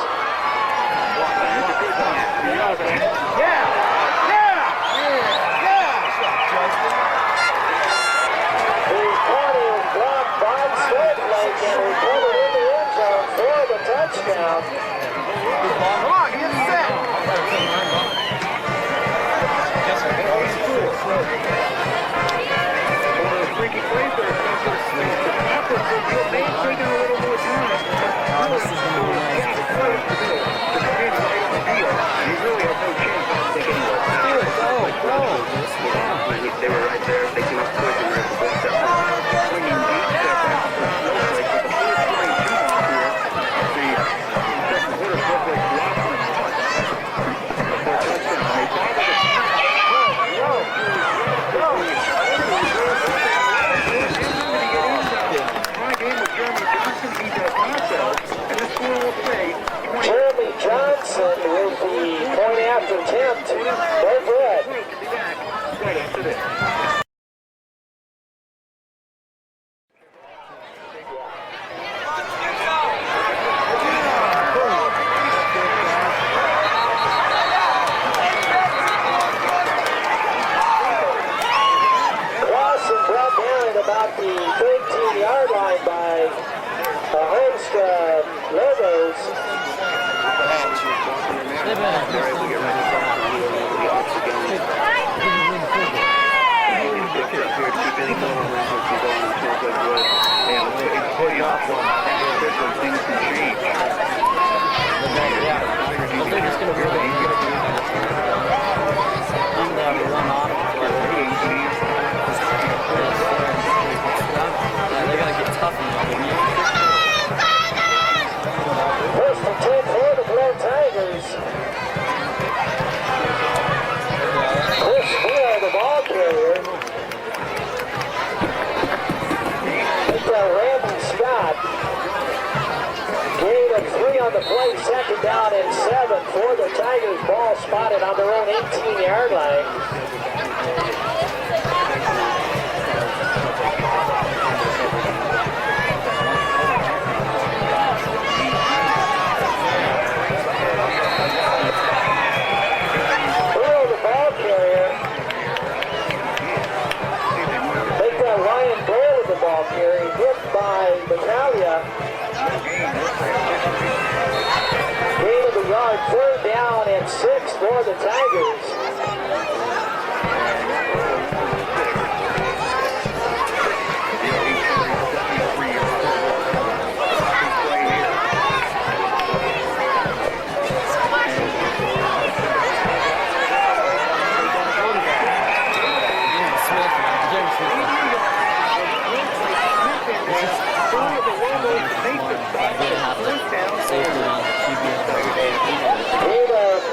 The punt is blocked by Snowflake and recovered in the end zone for the touchdown. Come on, get set. One of those freaky plays there. It may have taken a little more time. He really had no chance, I think, anyway. They were right there. They came up quick and were able to block that one. Swinging deep step out for Snowflake with the full 22 on about the 13-yard line by the host Lobos. They're able to get ready things can change. They gotta get tough enough. First and 10 for the Blue Tigers. Chris Steele, the ball carrier. Picked out Randy Scott. Gain of 3 on the play, second down and 7 for the Tigers. Ball spotted on their own 18-yard line. Gain of the yard, third down and 6 for the Tigers.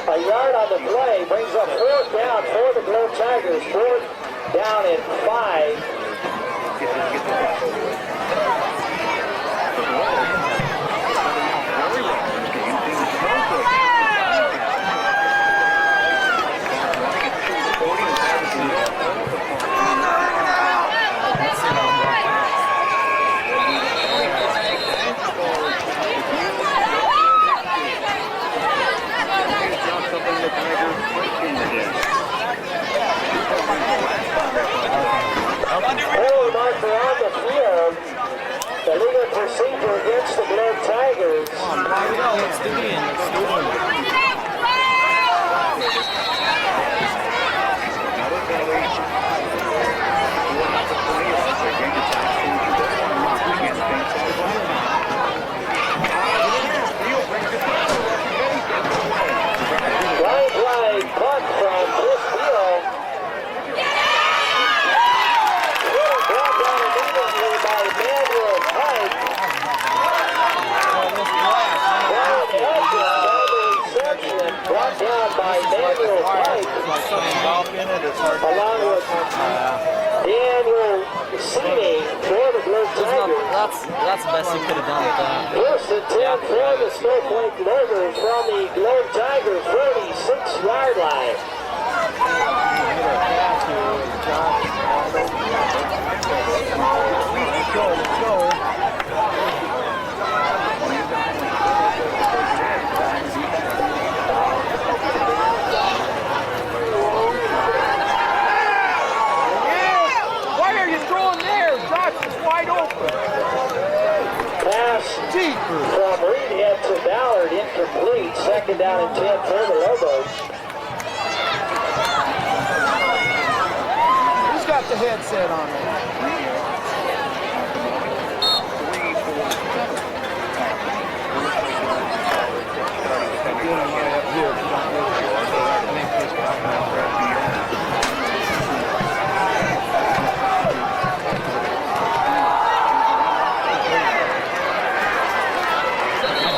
A yard on the play brings up fourth down for the Globe Tigers. Fourth down and 5. Early marker on the field. The legal procedure against the Globe Tigers. Come on, let's do it. Let's do it. Line drive punt from Chris Steele. Brought down immediately by Manuel Pike. Brought down by Manuel Pike. Along with Daniel Cini for the Blue Tigers. That's the best he could have done with that. First and 10 for the Snowflake Lobos from the Globe Tigers 36-yard line. Why are you throwing there? Josh is wide open. Pass from Reedhead to Ballard, incomplete. Second down and 10 for the Lobos. Who's got the headset on there?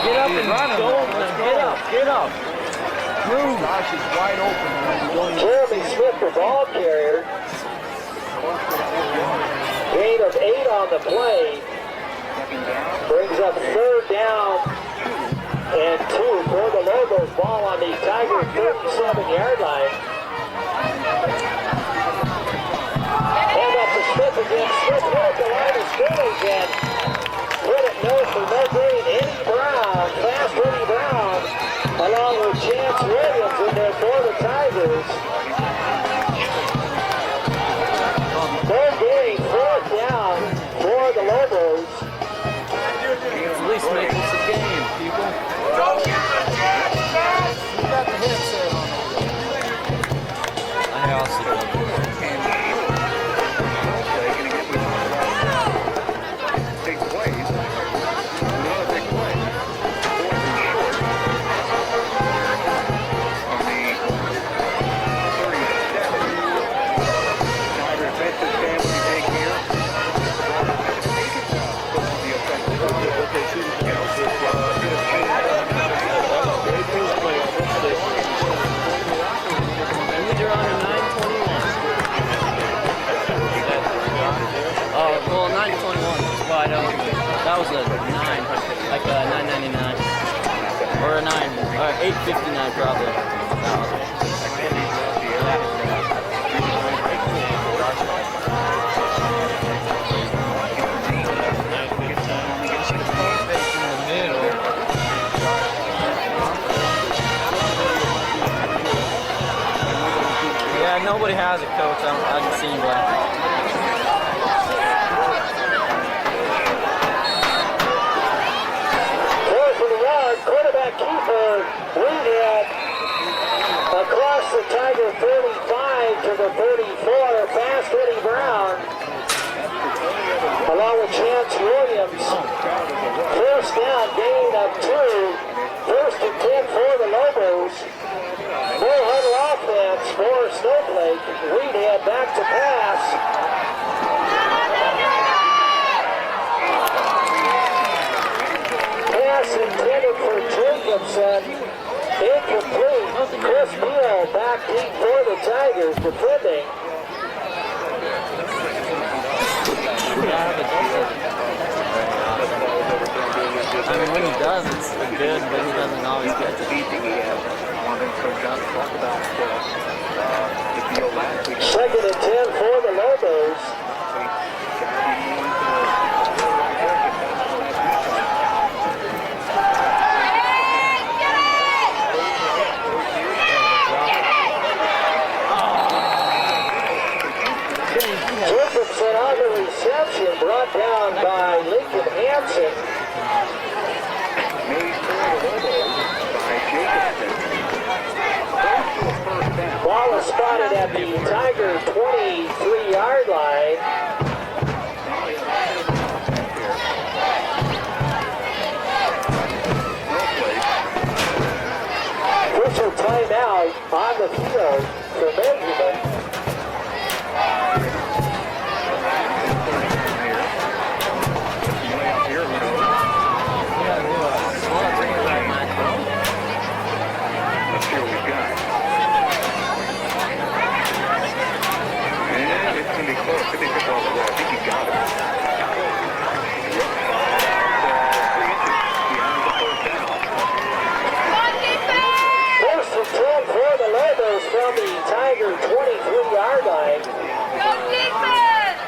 Get up and run him. Get up. Move. Josh is wide open. Jeremy Smith, the ball carrier. Gain of 8 on the play. Brings up third down and 2 for the Lobos. Ball on the Tiger 37-yard line. Hand up to Smith again. Smith at the line of scrimmage and put it no for no gain. Eddie Brown, fast Eddie Brown, along with Chance Williams in there for the Tigers. No gain, fourth down. 59 probably. Yeah, nobody has a coach. I haven't seen one. Quarterback keeper, Reed across the Tiger 35 to the 34, past Eddie Brown, along with Chance Williams. First down, gain of 2. First and 10 for the Lobos. Full huddle offense for Snowflake. Reed back to pass. Pass intended for Jacobson. Incomplete. Chris Beal back deep for the Tigers, defending. I mean, when he does, it's good, but he doesn't always get it. Second and 10 for the Lobos. Jacobson on the reception, brought down by Lincoln Hansen. Ball is spotted at the Tiger 23-yard line. Official timeout on the field for Benjamin. From the Tiger 23-yard line. Go defense!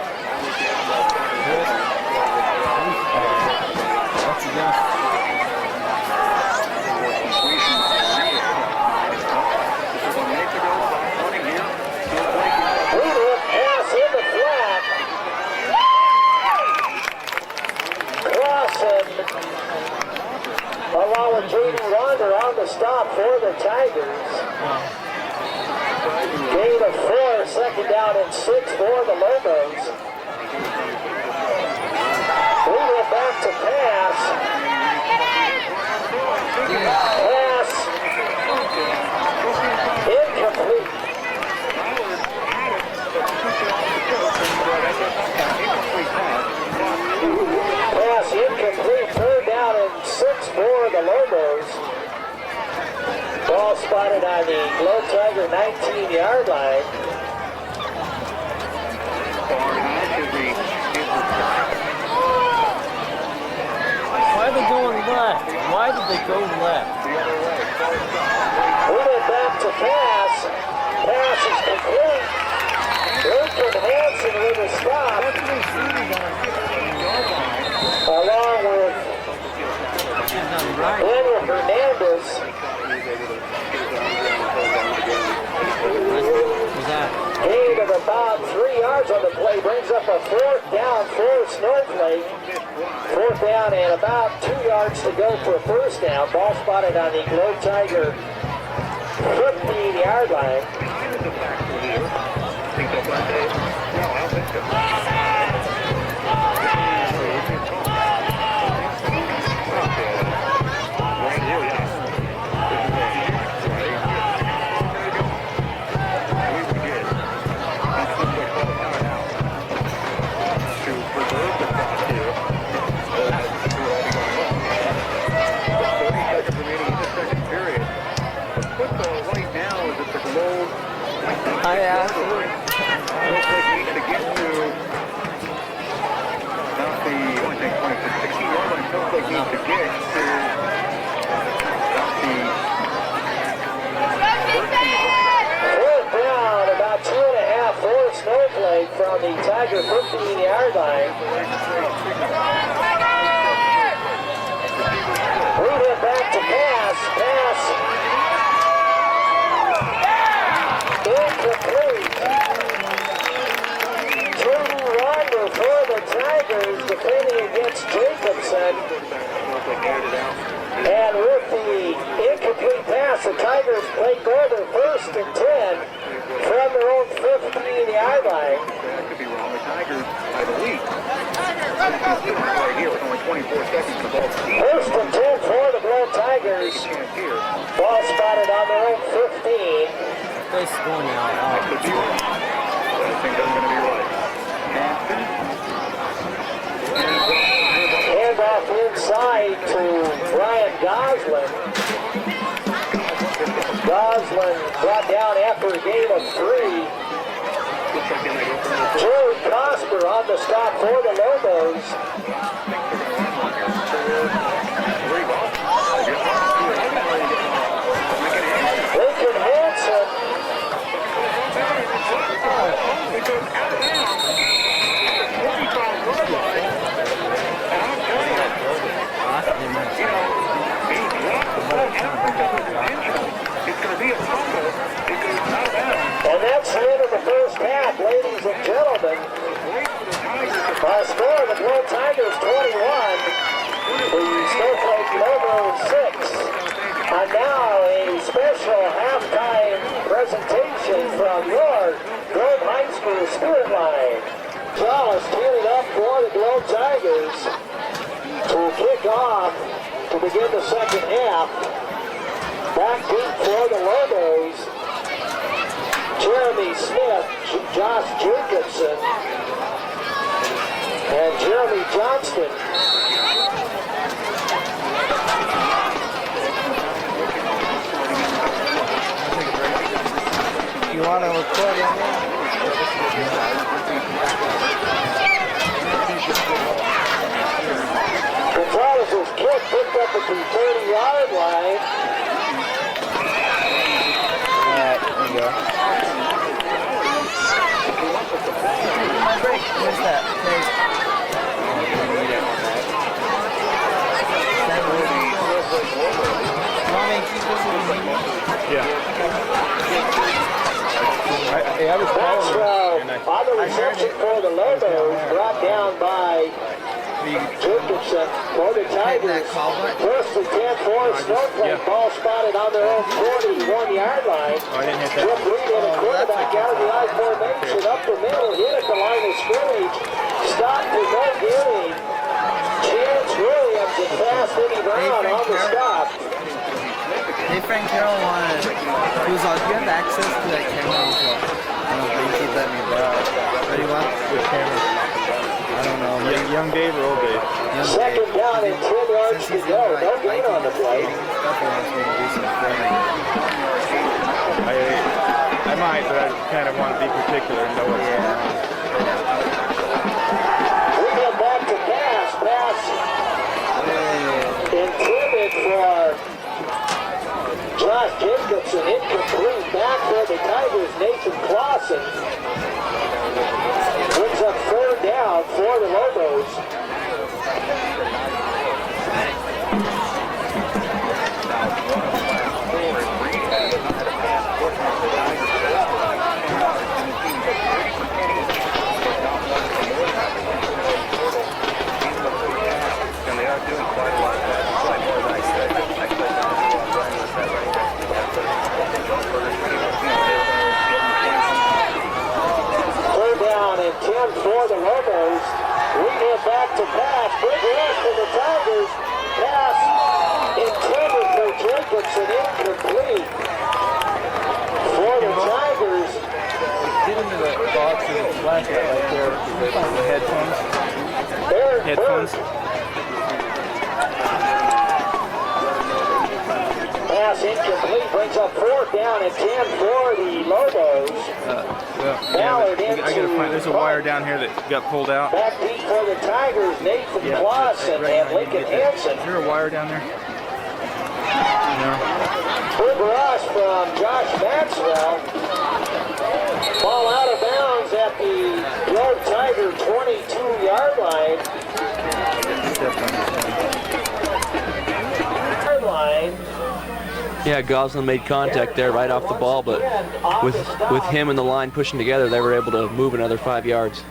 That's enough. Leader pass in the flat. Clausen, along with J.D. Wander on the stop for the Tigers. Gain of 4, second down and 6 for the Lobos. Leader back to pass. Pass incomplete. Pass incomplete, third down and 6 for the Lobos. Ball spotted on the Globe Tiger 19-yard line. Why are they going left? Why did they go left? Moving back to pass. Pass is complete. Lincoln Hansen with a stop. Along with Daniel Hernandez. Gain of about 3 yards on the play brings up a fourth down for Snowflake. Fourth down and about 2 yards to go for a first down. Ball spotted on the Globe Tiger 15-yard line. I asked. Snowflake needs to get to not the only thing 16 yard line. Snowflake needs to get to not the around the Tiger 15-yard line. Read it back to pass. Incomplete. Jordan Wander for the Tigers defending against Jacobson. And with the incomplete pass, the Tigers play Northern 1st and 10 from their own 15-yard line. That could be wrong. The Tigers, I believe, right here with only 24 seconds to ball. 1st and 10 for the Globe Tigers. Ball spotted on their own 15. This is going out. That could be wrong. But I think that's going to be right. Hand off inside to Brian Goslin. Goslin brought down after a game of 3. Jerry Prosper on the stop for the Lobos. Lincoln Hansen. And that's the end of the first half, ladies and gentlemen. By score, the Globe Tigers 21, the Snowflake Lobos 6. And now a special halftime presentation from your Globe High School Spirit Line. Charles teeing up for the Globe Tigers to kick off to begin the second half. Back deep for the Lobos. Jeremy Smith, Josh Jacobson, and Jeremy Johnston. You want to record it? Gonzalez's kick picked up at the 30-yard line. Alright, there you go. Where's that? That's on the reception for the Lobos, brought down by Jacobson for the Tigers. First and 10 for Snowflake. Ball spotted on their own 41-yard line. Flip lead in a quarterback out of the I formation. Up the middle, hit at the line of scrimmage. Stopped for no gain. Chance Williams and Fast Eddie Brown on the stop. Hey Frank Carroll wanted, he was like, do you have access to that camera? I was like, I don't think he'd let me borrow. What do you want? Which camera? I don't know. Young Dave or old Dave? Second down and 10 yards to go. No gain on the play. I might, but I kind of want to be particular and know what's going on. We get back to pass. Pass intended for Josh Jacobson. Incomplete. Back for the Tigers. Nathan Clausen brings up third down for the Lobos. And they are doing quite a lot of that. Quite more nice. Third down and 10 for the Lobos. We get back to pass. Big rush for the Tigers. Pass intended for Jacobson. Incomplete for the Tigers. Get into the box and flash it right there. The headphones. Headphones. Pass incomplete, brings up fourth down and 10 for the Lobos. Ballard into I gotta find. There's a wire down here that got pulled out. back deep for the Tigers. Nathan Clausen and Lincoln Hansen. Is there a wire down there? No. Big rush from Josh Maxwell. Ball out of bounds is at the Globe Tiger 22-yard line. Yeah, Goslin made contact there right off the ball, but with him and the line pushing together, they were able to move another 5 yards.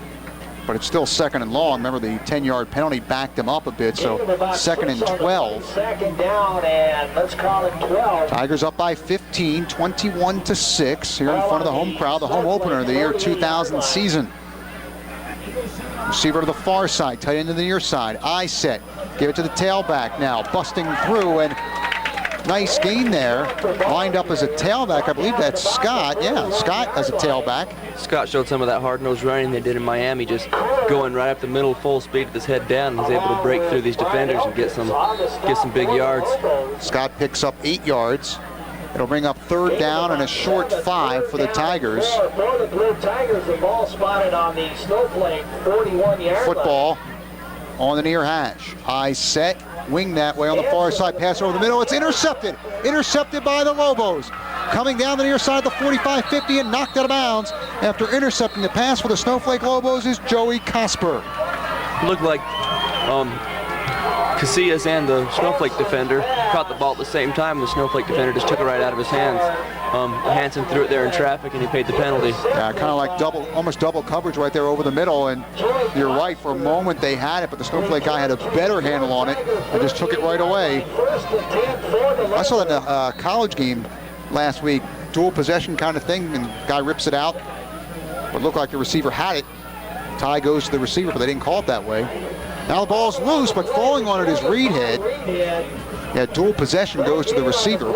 But it's still 2nd and long. Remember, the 10-yard penalty backed him up a bit, so 2nd and 12. 2nd down, and let's call it 12. Tigers up by 15, 21-6 here in front of the home crowd, the home opener of the year 2000 season. Receiver to the far side, tight end to the near side. Eye set, give it to the tailback now, busting through, and nice gain there. Lined up as a tailback, I believe that's Scott. Yeah, Scott as a tailback. Scott showed some of that hard-nosed running they did in Miami, just going right up the middle full speed with his head down, and was able to break through these defenders and get some big yards. Scott picks up 8 yards. It'll bring up 3rd down and a short 5 for the Tigers. For the Blue Tigers, the ball spotted on the Snowflake 41-yard Football on the near hash. Eye set, wing that way on the far side, pass over the middle. It's intercepted. Intercepted by the Lobos. Coming down the near side of the 45-50 and knocked out of bounds after intercepting the pass for the Snowflake Lobos is Joey Cosper. Looked like Casillas and the Snowflake defender caught the ball at the same time. The Snowflake defender just took it right out of his hands. Hansen threw it there in traffic, and he paid the penalty. Yeah, kind of like almost double coverage right there over the middle. And you're right, for a moment they had it, but the Snowflake guy had a better handle on it and just took it right away. I saw that in a college game last week, dual possession kind of thing, and guy rips it out. But it looked like the receiver had it. Tie goes to the receiver, but they didn't call it that way. Now the ball's loose, but falling on it is Reedhead. Yeah, dual possession goes to the receiver.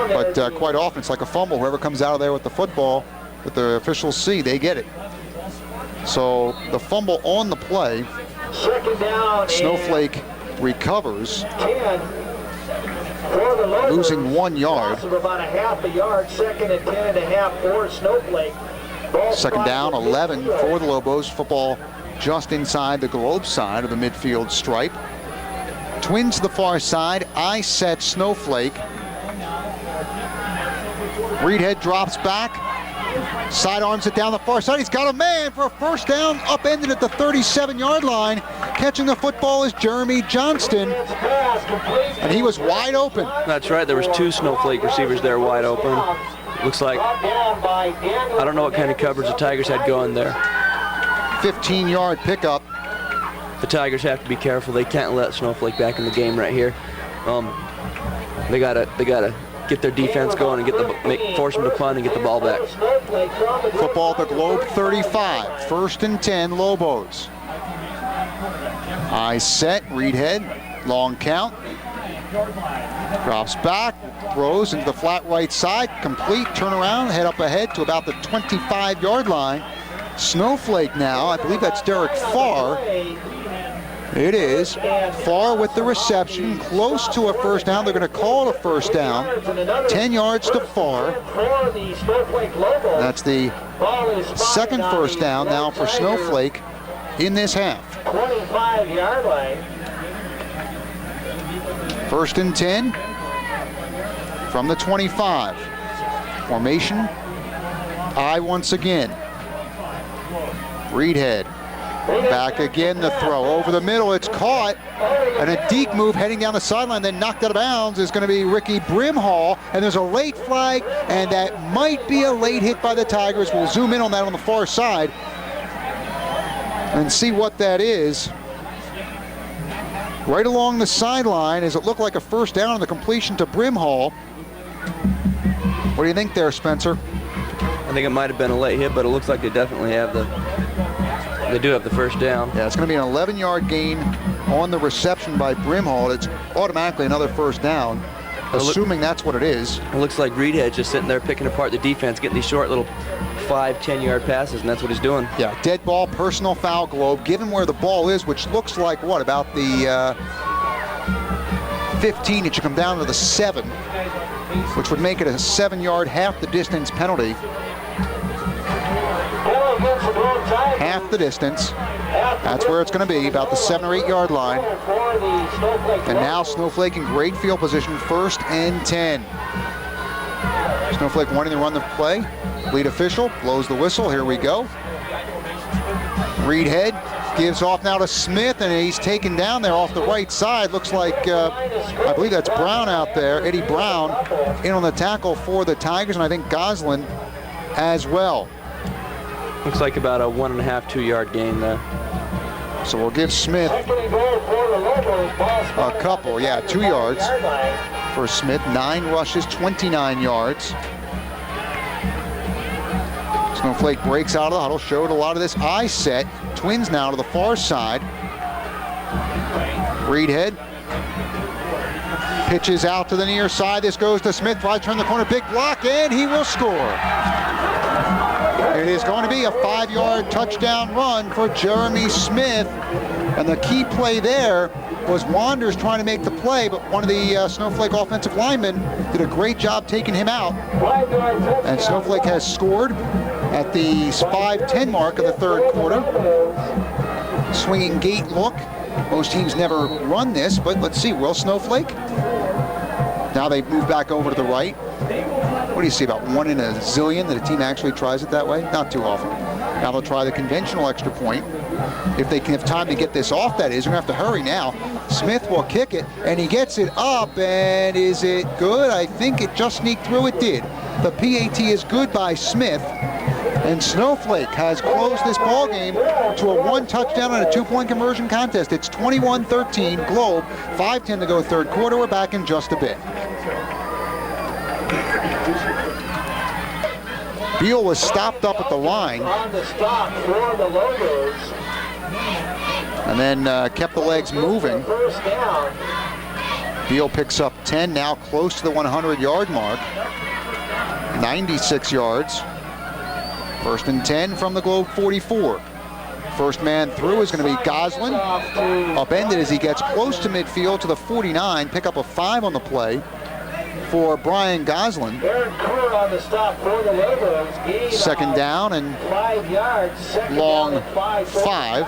But quite often it's like a fumble. Whoever comes out of there with the football, that the officials see, they get it. So the fumble on the play, Snowflake recovers, losing 1 yard. About a half a yard, 2nd and 10.5 for Snowflake. 2nd down, 11 for the Lobos. Football just inside the Globe side of the midfield stripe. Twins to the far side. Eye set Snowflake. Reedhead drops back. Sidearms it down the far side. He's got a man for a 1st down, upended at the 37-yard line. Catching the football is Jeremy Johnston, and he was wide open. That's right. There was 2 Snowflake receivers there wide open. Looks like, I don't know what kind of coverage the Tigers had going there. 15-yard pickup. The Tigers have to be careful. They can't let Snowflake back in the game right here. They gotta get their defense going and force them to punt and get the ball back. Football at the Globe 35. 1st and 10 Lobos. Eye set, Reedhead, long count. Drops back, throws into the flat right side, complete, turnaround, head up ahead to about the 25-yard line. Snowflake now, I believe that's Derek Farr. It is. Farr with the reception, close to a 1st down. They're going to call it a 1st down. 10 yards to Farr. That's the 2nd 1st down now for Snowflake in this half. 25-yard line. 1st and 10 from the 25. Formation. Eye once again. Reedhead. Back again, the throw over the middle. It's caught. And a deep move heading down the sideline, then knocked out of bounds is going to be Ricky Brimhall. And there's a late flag, and that might be a late hit by the Tigers. We'll zoom in on that on the far side and see what that is. Right along the sideline, as it looked like a 1st down on the completion to Brimhall. What do you think there, Spencer? I think it might have been a late hit, but it looks like they definitely have they do have the 1st down. Yeah, it's going to be an 11-yard gain on the reception by Brimhall. It's automatically another 1st down, assuming that's what it is. It looks like Reedhead's just sitting there picking apart the defense, getting these short little 5-10-yard passes, and that's what he's doing. Yeah, dead ball, personal foul, Globe. Given where the ball is, which looks like what, about the 15, it should come down to the 7, which would make it a 7-yard, half the distance penalty. Half the distance. That's where it's going to be, about the 7 or 8 yard line. And now Snowflake in great field position, 1st and 10. Snowflake wanting to run the play. Lead official blows the whistle. Here we go. Reed head gives off now to Smith, and he's taken down there off the right side. Looks like, I believe that's Brown out there, Eddie Brown, in on the tackle for the Tigers, and I think Goslin as well. Looks like about a 1.5, 2 yard gain there. So we'll give Smith a couple, 2 yards for Smith. 9 rushes, 29 yards. Snowflake breaks out of the huddle, showed a lot of this eye set. Twins now to the far side. Reed head. Pitches out to the near side. This goes to Smith, tries to turn the corner, big block, and he will score. It is going to be a 5-yard touchdown run for Jeremy Smith. And the key play there was Wanders trying to make the play, but one of the Snowflake offensive linemen did a great job taking him out. And Snowflake has scored at the 5:10 mark of the third quarter. Swinging gate look. Most teams never run this, but let's see, will Snowflake? Now they move back over to the right. What do you see, about 1 in a zillion that a team actually tries it that way? Not too often. Now they'll try the conventional extra point. If they can have time to get this off, that is, they're going to have to hurry now. Smith will kick it, and he gets it up, and is it good? I think it just sneaked through. It did. The PAT is good by Smith, and Snowflake has closed this ball game to a 1 touchdown and a 2-point conversion contest. It's 21-13 Globe, 5:10 to go third quarter. We're back in just a bit. Beal was stopped up at the line. On the stop for the Lobos. And then kept the legs moving. First down. Beal picks up 10, now close to the 100-yard mark. 96 yards. 1st and 10 from the Globe 44. First man through is going to be Goslin. Upended as he gets close to midfield to the 49. Pick up a 5 on the play for Brian Goslin. On the stop for the Lobos. Second down and 5 yards. long 5.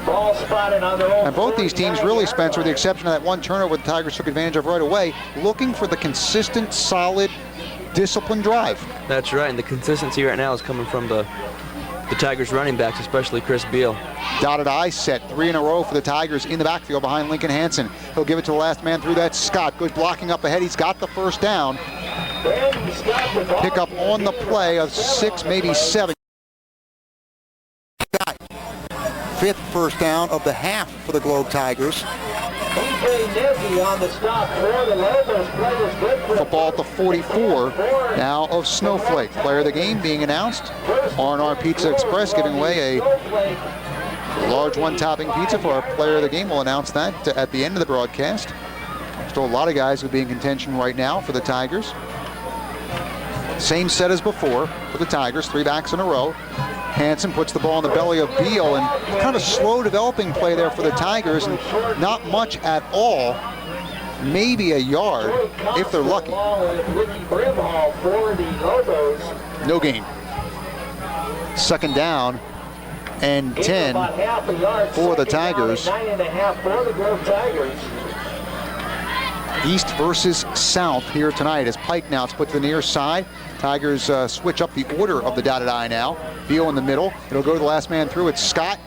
Ball spotted on their own. And both these teams really, Spencer, with the exception of that one turnover the Tigers took advantage of right away, looking for the consistent, solid, disciplined drive. That's right, and the consistency right now is coming from the Tigers running backs, especially Chris Beal. Dotted I set 3 in a row for the Tigers in the backfield behind Lincoln Hansen. He'll give it to the last man through. That's Scott. Good blocking up ahead. He's got the first down. Pick up on the play of 6, maybe 7. 5th first down of the half for the Globe Tigers. On the stop for the Lobos. Football at the 44 now of Snowflake. Player of the game being announced. R&R Pizza Express giving away a large 1-topping pizza for our player of the game. We'll announce that at the end of the broadcast. Still a lot of guys who will be in contention right now for the Tigers. Same set as before for the Tigers, 3 backs in a row. Hansen puts the ball in the belly of Beal, and kind of a slow developing play there for the Tigers, and not much at all, maybe a yard if they're lucky. No gain. Second down and 10 for the Tigers. East versus South here tonight as Pike now is put to the near side. Tigers switch up the order of the dotted I now. Beal in the middle. It'll go to the last man through. It's Scott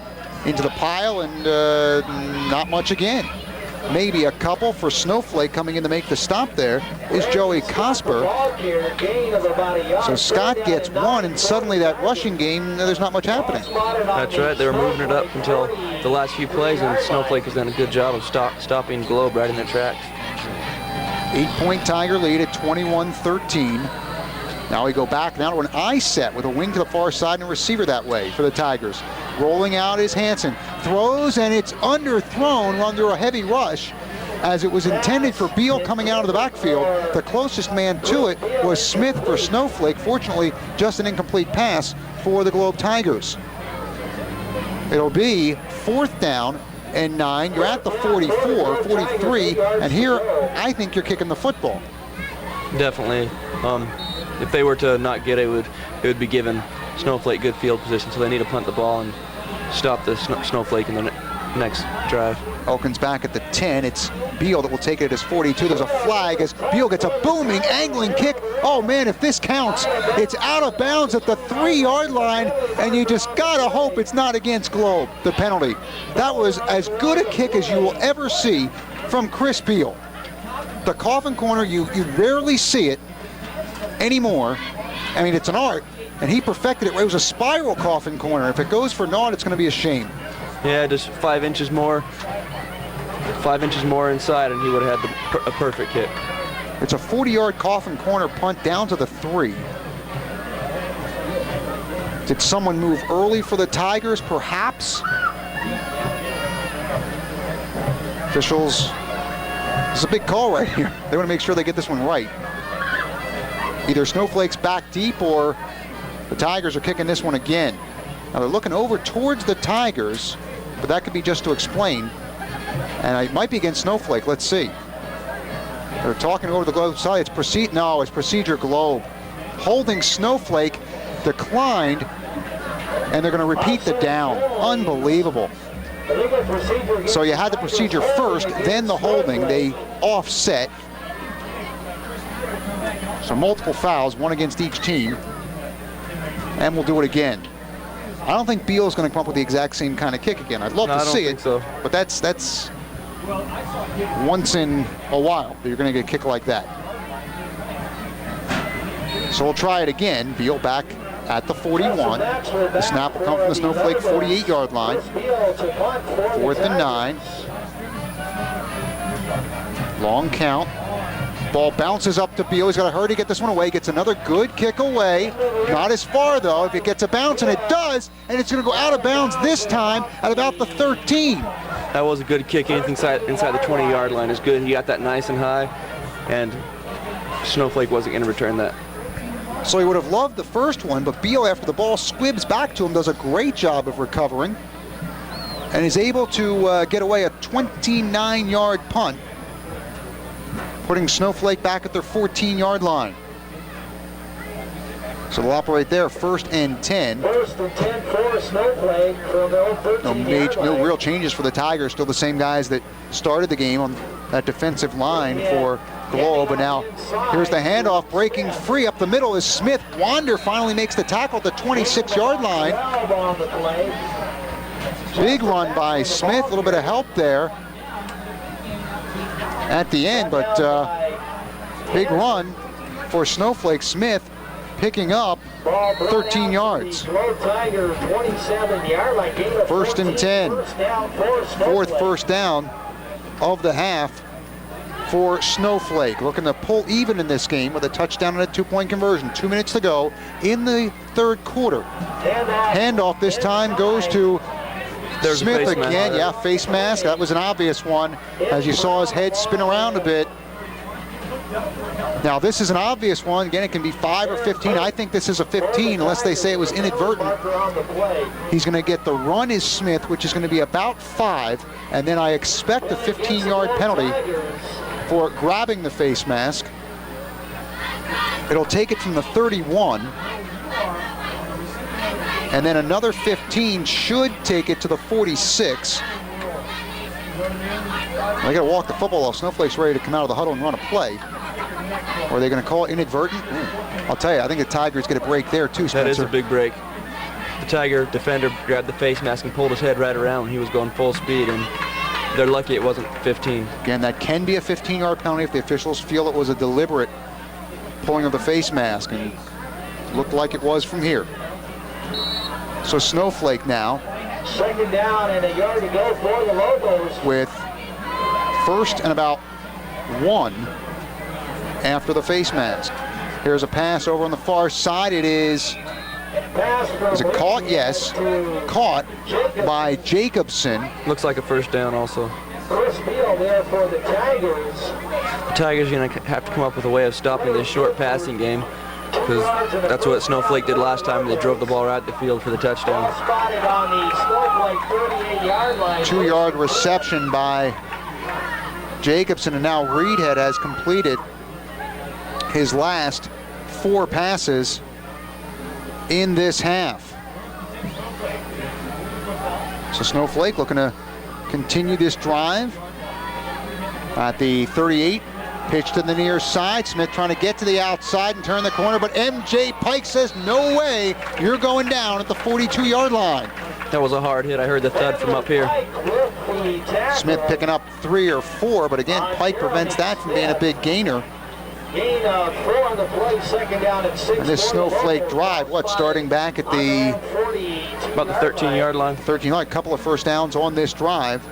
into the pile, and not much again. Maybe a couple for Snowflake. Coming in to make the stop there is Joey Cosper. So Scott gets 1, and suddenly that rushing game, there's not much happening. That's right. They were moving it up until the last few plays, and Snowflake has done a good job of stopping Globe right in their tracks. 8-point Tiger lead at 21-13. Now we go back now to an I set with a wing to the far side and a receiver that way for the Tigers. Rolling out is Hansen. Throws, and it's underthrown under a heavy rush as it was intended for Beal coming out of the backfield. The closest man to it was Smith for Snowflake. Fortunately, just an incomplete pass for the Globe Tigers. It'll be 4th down and 9. You're at the 44, 43, and here I think you're kicking the football. Definitely. If they were to not get it, it would be giving Snowflake good field position, so they need to punt the ball and stop the Snowflake in next drive. Elkins back at the 10. It's Beal that will take it at his 42. There's a flag as Beal gets a booming, angling kick. Oh man, if this counts, it's out of bounds at the 3-yard line, and you just gotta hope it's not against Globe, the penalty. That was as good a kick as you will ever see from Chris Beal. The coffin corner, you rarely see it anymore. I mean, it's an art, and he perfected it. It was a spiral coffin corner. If it goes for naught, it's gonna be a shame. Yeah, just 5 inches more. 5 inches more inside, and he would have had a perfect kick. It's a 40-yard coffin corner punt down to the 3. Did someone move early for the Tigers, perhaps? Officials, this is a big call right here. They want to make sure they get this one right. Either Snowflake's back deep or the Tigers are kicking this one again. Now they're looking over towards the Tigers, but that could be just to explain. And it might be against Snowflake. Let's see. They're talking over the Globe side. It's procedure Globe. Holding Snowflake declined, and they're going to repeat the down. Unbelievable. So you had the procedure first, then the holding. They offset. So multiple fouls, one against each team. And we'll do it again. I don't think Beal's going to come up with the exact same kind of kick again. I'd love to see it, so. But that's once in a while that you're going to get a kick like that. So we'll try it again. Beal back at the 41. The snap will come from the Snowflake 48-yard line. 4th and 9. Long count. Ball bounces up to Beal. He's got to hurry to get this one away. Gets another good kick away. Not as far, though. If it gets a bounce, and it does, and it's going to go out of bounds this time at about the 13. That was a good kick. Anything inside the 20-yard line is good. He got that nice and high, and Snowflake wasn't going to return that. So he would have loved the first one, but Beal, after the ball squibs back to him, does a great job of recovering and is able to get away a 29-yard punt, putting Snowflake back at their 14-yard line. So they'll operate there, 1st and 10. 1st and 10 for Snowflake from their own 13-yard line. No real changes for the Tigers. Still the same guys that started the game on that defensive line for Globe. And now here's the handoff, breaking free up the middle is Smith. Wander finally makes the tackle at the 26-yard line. Big run by Smith, a little bit of help there at the end, but big run for Snowflake. Smith picking up 13 yards. 1st and 10. 4th first down of the half for Snowflake. Looking to pull even in this game with a touchdown and a 2-point conversion. 2 minutes to go in the 3rd quarter. Handoff this time goes to Smith again. Yeah, face mask. That was an obvious one as you saw his head spin around a bit. Now this is an obvious one. Again, it can be 5 or 15. I think this is a 15 unless they say it was inadvertent. He's going to get the run is Smith, which is going to be about 5. And then I expect a 15-yard penalty for grabbing the face mask. It'll take it from the 31. And then another 15 should take it to the 46. They got to walk the football off. Snowflake's ready to come out of the huddle and run a play. Or are they going to call it inadvertent? I'll tell you, I think the Tigers get a break there too, Spencer. That is a big break. The Tiger defender grabbed the face mask and pulled his head right around when he was going full speed, and they're lucky it wasn't 15. Again, that can be a 15-yard penalty if the officials feel it was a deliberate pulling of the face mask, and looked like it was from here. So Snowflake now 2nd down and a yard to go for the Lobos. With 1st and about 1 after the face mask. Here's a pass over on the far side. It is it caught? Yes. Caught by Jacobson. Looks like a first down also. Chris Beal there for the Tigers. The Tigers are going to have to come up with a way of stopping this short passing game, because that's what Snowflake did last time. They drove the ball right at the field for the touchdown. Spotted on the Snowflake 38-yard line. 2-yard reception by Jacobson, and now Reedhead has completed his last 4 passes in this half. So Snowflake looking to continue this drive at the 38. Pitch to the near side. Smith trying to get to the outside and turn the corner, but MJ Pike says, no way, you're going down at the 42-yard line. That was a hard hit. I heard the thud from up here. Smith picking up 3 or 4, but again, Pike prevents that from being a big gainer. Gain of 4 on the play, second down at 6. And this Snowflake drive, starting back at the about the 13-yard line. 13-yard, couple of first downs on this drive.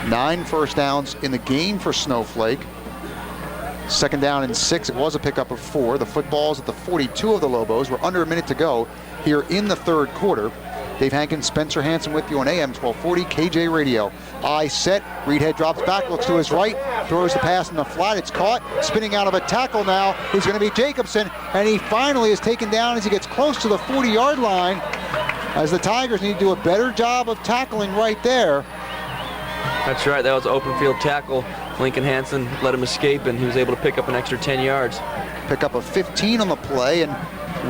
9 first downs in the game for Snowflake. Second down and 6. It was a pickup of 4. The football's at the 42 of the Lobos. We're under a minute to go here in the third quarter. Dave Hankins, Spencer Hansen with you on AM 1240 KJ Radio. Eye set. Reedhead drops back, looks to his right, throws the pass in the flat. It's caught. Spinning out of a tackle now is going to be Jacobson, and he finally is taken down as he gets close to the 40-yard line, as the Tigers need to do a better job of tackling right there. That's right. That was an open field tackle. Lincoln Hansen let him escape, and he was able to pick up an extra 10 yards. Pick up a 15 on the play, and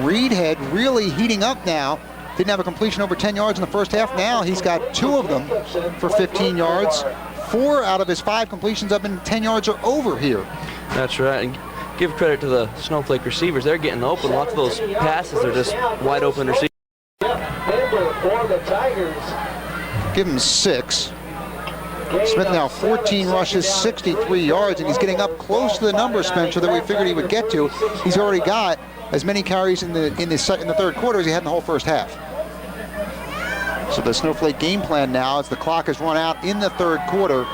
Reedhead really heating up now. Didn't have a completion over 10 yards in the first half. Now he's got 2 of them for 15 yards. 4 out of his 5 completions have been 10 yards or over here. That's right. And give credit to the Snowflake receivers. They're getting open. Lots of those passes are just wide open receivers. For the Tigers. Give him 6. Smith now 14 rushes, 63 yards, and he's getting up close to the number, Spencer, that we figured he would get to. He's already got as many carries in the third quarter as he had in the whole first half. So the Snowflake game plan now, as the clock is run out in the third quarter,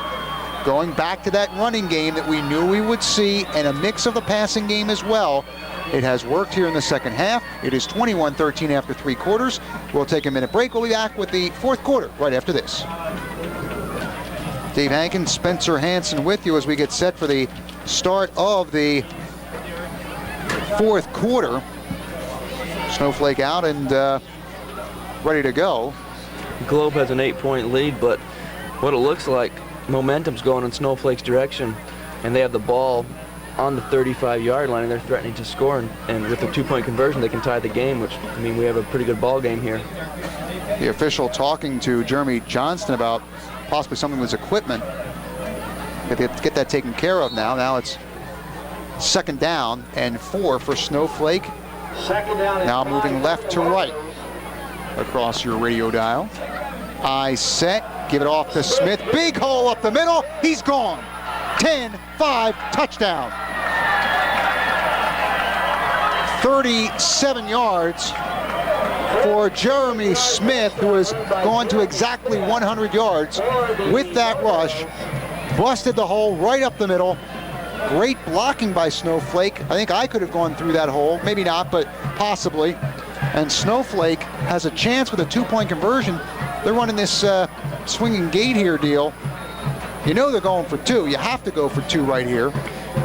going back to that running game that we knew we would see, and a mix of the passing game as well. It has worked here in the second half. It is 21-13 after 3 quarters. We'll take a minute break. We'll be back with the fourth quarter right after this. Dave Hankins, Spencer Hansen with you as we get set for the start of the fourth quarter. Snowflake out and ready to go. Globe has an 8-point lead, but what it looks like, momentum's going in Snowflake's direction, and they have the ball on the 35-yard line, and they're threatening to score, and with the 2-point conversion, they can tie the game, which, I mean, we have a pretty good ball game here. The official talking to Jeremy Johnston about possibly something with his equipment. Get that taken care of now. Now it's second down and 4 for Snowflake. Second down now moving left to right across your radio dial. Eye set, give it off to Smith. Big hole up the middle. He's gone. 10-5 touchdown. 37 yards for Jeremy Smith, who has gone to exactly 100 yards with that rush. Busted the hole right up the middle. Great blocking by Snowflake. I think I could have gone through that hole. Maybe not, but possibly. And Snowflake has a chance with a 2-point conversion. They're running this swinging gate here deal. You know they're going for 2. You have to go for 2 right here.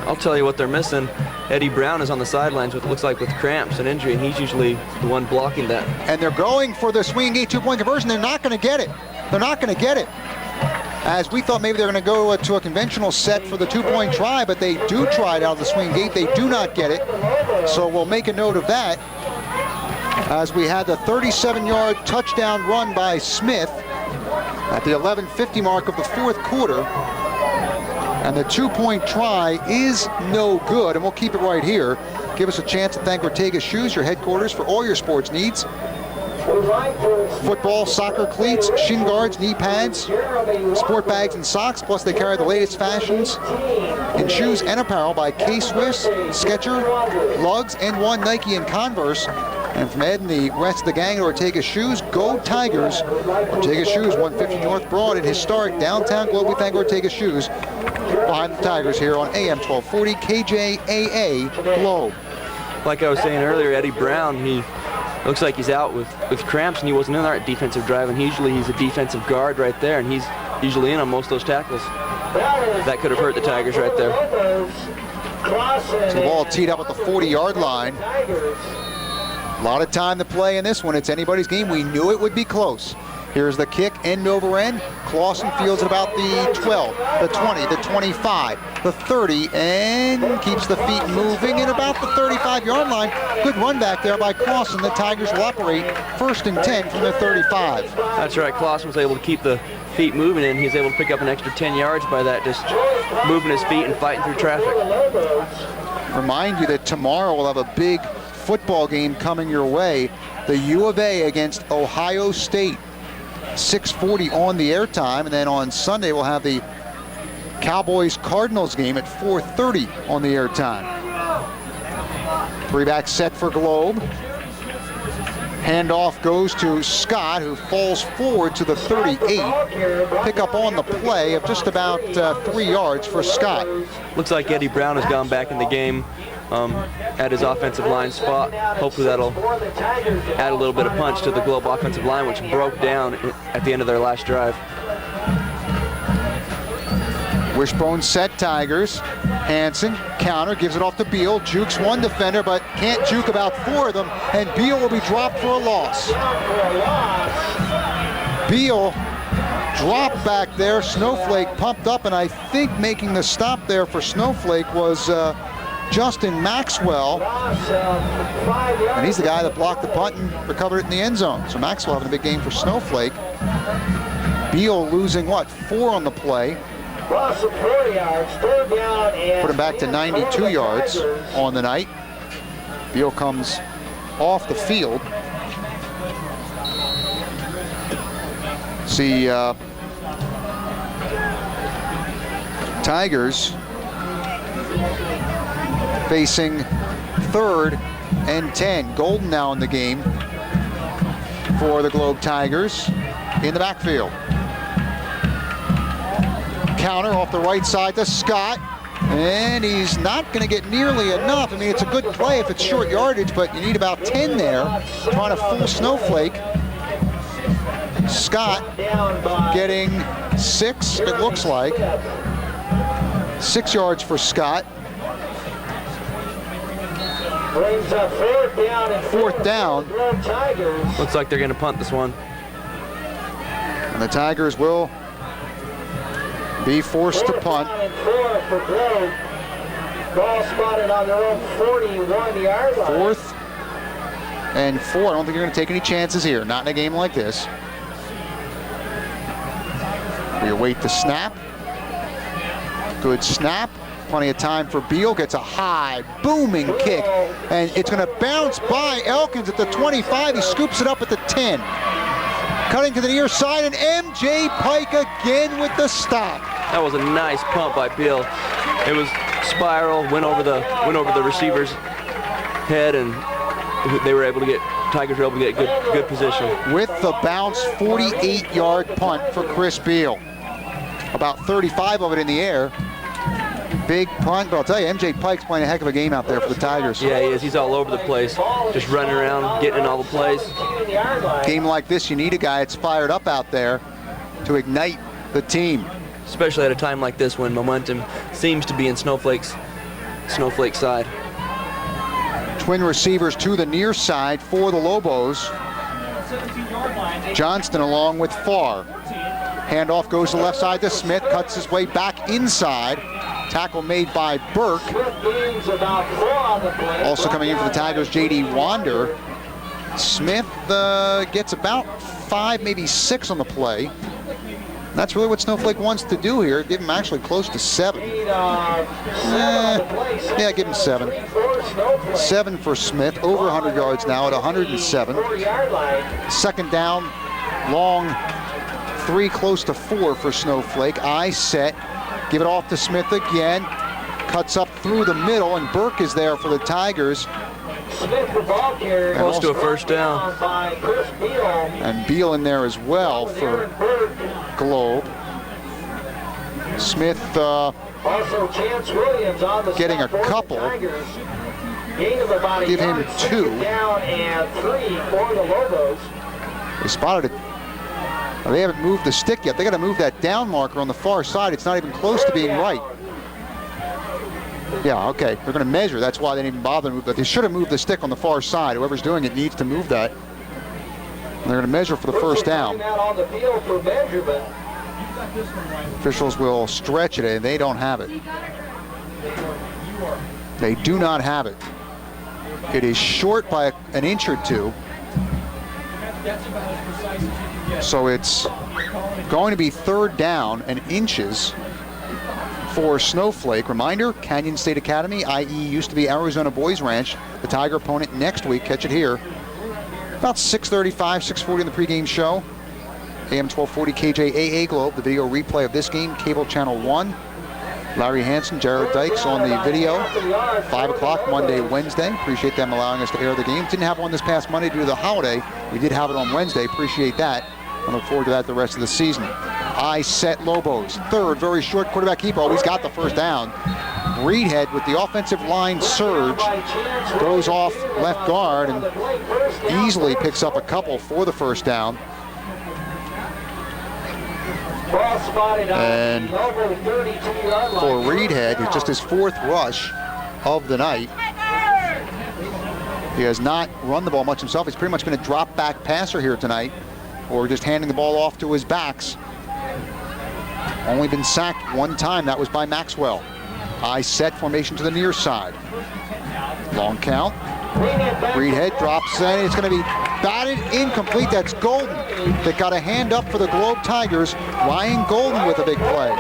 I'll tell you what they're missing. Eddie Brown is on the sidelines with, looks like, with cramps and injury, and he's usually the one blocking that. And they're going for the swinging gate 2-point conversion. They're not going to get it. They're not going to get it. As we thought maybe they're going to go to a conventional set for the 2-point try, but they do try it out of the swinging gate. They do not get it. So we'll make a note of that, as we had the 37-yard touchdown run by Smith at the 11:50 mark of the fourth quarter. And the 2-point try is no good, and we'll keep it right here. Give us a chance to thank Ortega Shoes, your headquarters for all your sports needs. Football, soccer cleats, shin guards, knee pads, sport bags and socks, plus they carry the latest fashions in shoes and apparel by K-Swiss, Skechers, Lugs, N1, Nike, and Converse. And from Ed and the rest of the gang at Ortega Shoes, go Tigers. Ortega Shoes, 150 North Broad in historic downtown Globe. We thank Ortega Shoes behind the Tigers here on AM 1240 KJAA Globe. Like I was saying earlier, Eddie Brown, he looks like he's out with cramps, and he wasn't in our defensive drive, and usually he's a defensive guard right there, and he's usually in on most of those tackles. That could have hurt the Tigers right there. So the ball teed up at the 40-yard line. A lot of time to play in this one. It's anybody's game. We knew it would be close. Here's the kick, end over end. Clausen fields at about the 12, the 20, the 25, the 30, and keeps the feet moving at about the 35-yard line. Good run back there by Clausen. The Tigers will operate 1st and 10 from the 35. That's right. Clausen was able to keep the feet moving, and he's able to pick up an extra 10 yards by that, just moving his feet and fighting through traffic. Remind you that tomorrow we'll have a big football game coming your way. The U of A against Ohio State. 6:40 on the airtime, and then on Sunday we'll have the Cowboys-Cardinals game at 4:30 on the airtime. 3-back set for Globe. Handoff goes to Scott, who falls forward to the 38. Pick up on the play of just about 3 yards for Scott. Looks like Eddie Brown has gone back in the game at his offensive line spot. Hopefully that'll add a little bit of punch to the Globe offensive line, which broke down at the end of their last drive. Wishbone set Tigers. Hansen, counter, gives it off to Beal. Jukes one defender, but can't juke about 4 of them, and Beal will be dropped for a loss. Beal dropped back there. Snowflake pumped up, and I think making the stop there for Snowflake was Justin Maxwell. And he's the guy that blocked the punt and recovered it in the end zone. So Maxwell having a big game for Snowflake. Beal losing, 4 on the play. Put him back to 92 yards on the night. Beal comes off the field. See, Tigers facing 3rd and 10. Golden now in the game for the Globe Tigers in the backfield. Counter off the right side to Scott, and he's not going to get nearly enough. I mean, it's a good play if it's short yardage, but you need about 10 there, trying to fool Snowflake. Scott getting 6, it looks like. 6 yards for Scott. Fourth down. Looks like they're going to punt this one. And the Tigers will be forced to punt. Ball spotted on their own 41-yard line. 4th and 4. I don't think you're going to take any chances here. Not in a game like this. We await the snap. Good snap. Plenty of time for Beal. Gets a high, booming kick. And it's going to bounce by Elkins at the 25. He scoops it up at the 10. Cutting to the near side, and MJ Pike again with the stop. That was a nice pump by Beal. It was spiral, went over the receiver's head, and they were able to get, Tigers were able to get good position. With the bounce, 48-yard punt for Chris Beal. About 35 of it in the air. Big punt, but I'll tell you, MJ Pike's playing a heck of a game out there for the Tigers. Yeah, he is. He's all over the place, just running around, getting in all the plays. Game like this, you need a guy that's fired up out there to ignite the team. Especially at a time like this when momentum seems to be in Snowflake's side. Twin receivers to the near side for the Lobos. Johnston along with Farr. Handoff goes to the left side to Smith, cuts his way back inside. Tackle made by Burke. Also coming in for the Tigers, J.D. Wander. Smith gets about 5, maybe 6 on the play. That's really what Snowflake wants to do here. Give him actually close to 7. Yeah, give him 7. 7 for Smith, over 100 yards now at 107. 2nd down, long 3, close to 4 for Snowflake. Eye set, give it off to Smith again. Cuts up through the middle, and Burke is there for the Tigers. Close to a 1st down. And Beal in there as well for Globe. Smith getting a couple. Give him 2. They spotted it. They haven't moved the stick yet. They got to move that down marker on the far side. It's not even close to being right. Yeah, okay. They're going to measure. That's why they didn't even bother to move. But they should have moved the stick on the far side. Whoever's doing it needs to move that. They're going to measure for the first down. Out on the field for measurement. Officials will stretch it, and they don't have it. They do not have it. It is short by an inch or two. So it's going to be third down and inches for Snowflake. Reminder, Canyon State Academy, i.e. used to be Arizona Boys Ranch. The Tiger opponent next week. Catch it here. About 6:35, 6:40 in the pregame show. AM 1240 KJAA Globe, the video replay of this game, cable channel 1. Larry Hansen, Jared Dykes on the video. 5 o'clock Monday, Wednesday. Appreciate them allowing us to air the game. Didn't have one this past Monday due to the holiday. We did have it on Wednesday. Appreciate that. I look forward to that the rest of the season. I set Lobos. Third, very short quarterback keeper. Always got the first down. Reedhead with the offensive line surge goes off left guard and easily picks up a couple for the first down. And for Reedhead, it's just his fourth rush of the night. He has not run the ball much himself. He's pretty much been a drop back passer here tonight, or just handing the ball off to his backs. Only been sacked one time. That was by Maxwell. I set formation to the near side. Long count. Reedhead drops in. It's going to be batted incomplete. That's Golden that got a hand up for the Globe Tigers. Ryan Golden with a big play.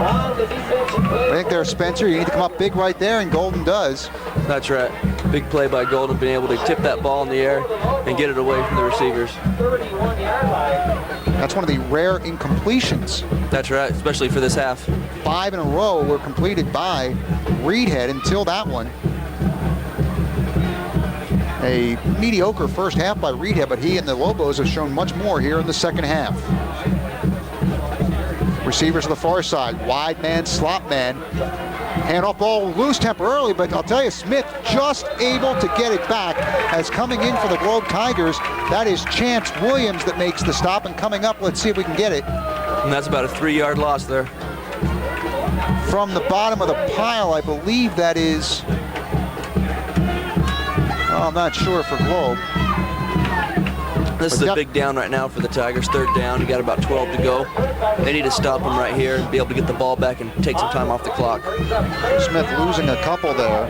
I think there's Spencer. You need to come up big right there, and Golden does. That's right. Big play by Golden, being able to tip that ball in the air and get it away from the receivers. That's one of the rare incompletions. That's right, especially for this half. 5 in a row were completed by Reedhead until that one. A mediocre first half by Reedhead, but he and the Lobos have shown much more here in the second half. Receivers to the far side, wide man, slot man. Hand off ball loose temporarily, but I'll tell you, Smith just able to get it back. As coming in for the Globe Tigers, that is Chance Williams that makes the stop. And coming up, let's see if we can get it. And that's about a 3-yard loss there. From the bottom of the pile, I believe that is, I'm not sure for Globe. This is a big down right now for the Tigers. Third down, you got about 12 to go. They need to stop them right here and be able to get the ball back and take some time off the clock. Smith losing a couple there.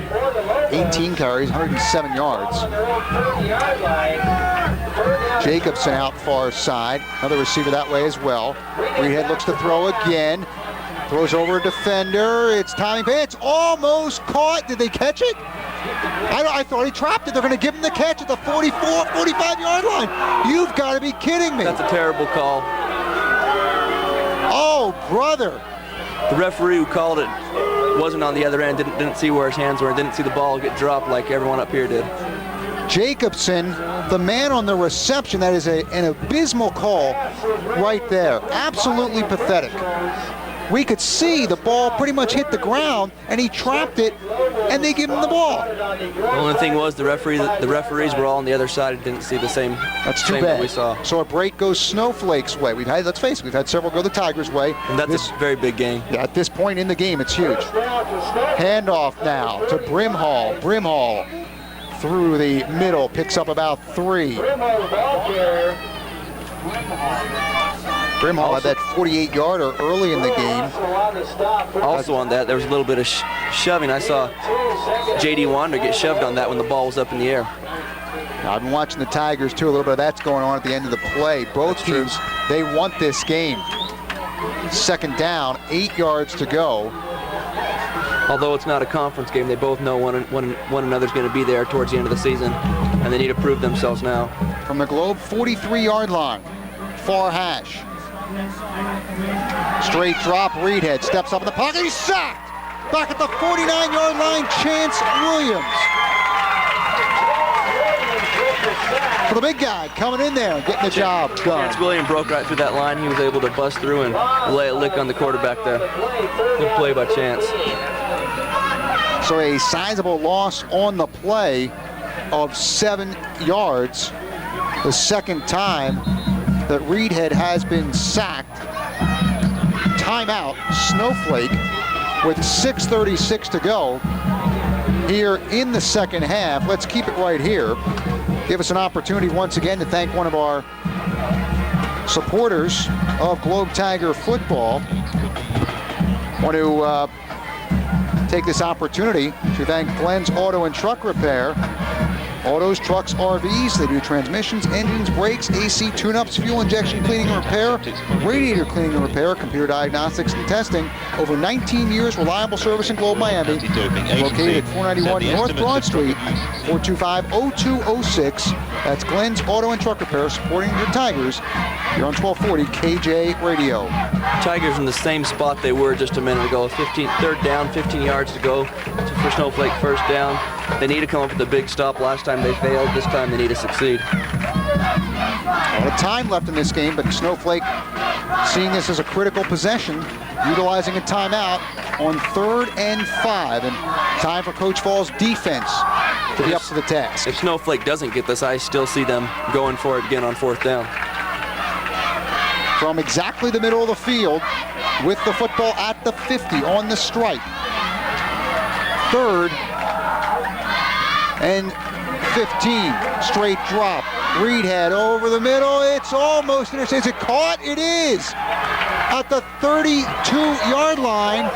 18 carries, 107 yards. Jacobson out far side. Another receiver that way as well. Reedhead looks to throw again. Throws over a defender. It's timing. It's almost caught. Did they catch it? I thought he trapped it. They're going to give him the catch at the 44, 45-yard line. You've got to be kidding me. That's a terrible call. Oh, brother. The referee who called it wasn't on the other end, didn't see where his hands were, didn't see the ball get dropped like everyone up here did. Jacobson, the man on the reception, that is an abysmal call right there. Absolutely pathetic. We could see the ball pretty much hit the ground, and he trapped it, and they give him the ball. The only thing was the referees were all on the other side and didn't see the same. That's too bad. That we saw. So a break goes Snowflake's way. Let's face it, we've had several go the Tigers' way. And that's a very big game. Yeah, at this point in the game, it's huge. Handoff now to Brimhall. Brimhall through the middle, picks up about 3. Brimhall had that 48-yarder early in the game. Also on that, there was a little bit of shoving. I saw J.D. Wander get shoved on that when the ball was up in the air. Now, I've been watching the Tigers, too. A little bit of that's going on at the end of the play. Both teams, they want this game. Second down, 8 yards to go. Although it's not a conference game, they both know one another's going to be there towards the end of the season, and they need to prove themselves now. From the Globe 43-yard line, far hash. Straight drop, Reedhead steps up in the pocket, he's sacked! Back at the 49-yard line, Chance Williams. For the big guy coming in there and getting the job done. Chance Williams broke right through that line. He was able to bust through and lay a lick on the quarterback there. Good play by Chance. So a sizable loss on the play of 7 yards. The second time that Reedhead has been sacked. Timeout, Snowflake, with 6:36 to go here in the second half. Let's keep it right here. give us an opportunity once again to thank one of our supporters of Globe Tiger football. Want to take this opportunity to thank Glenn's Auto and Truck Repair. Autos, trucks, RVs, they do transmissions, engines, brakes, AC tune-ups, fuel injection cleaning and repair, radiator cleaning and repair, computer diagnostics and testing. Over 19 years, reliable service in Globe, Miami. Located at 491 North Broad Street, 425-0206. That's Glenn's Auto and Truck Repair, supporting your Tigers. You're on 1240 KJ Radio. Tigers in the same spot they were just a minute ago. 3rd down, 15 yards to go for Snowflake, first down. They need to come up with a big stop. Last time they failed. This time they need to succeed. A lot of time left in this game, but Snowflake seeing this as a critical possession, utilizing a timeout on 3rd and 5, and time for Coach Fall's defense to be up to the task. If Snowflake doesn't get this, I still see them going for it again on 4th down. From exactly the middle of the field, with the football at the 50 on the stripe. 3rd and 15, straight drop. Reedhead over the middle, it's almost intercepted. Is it caught? It is! At the 32-yard line.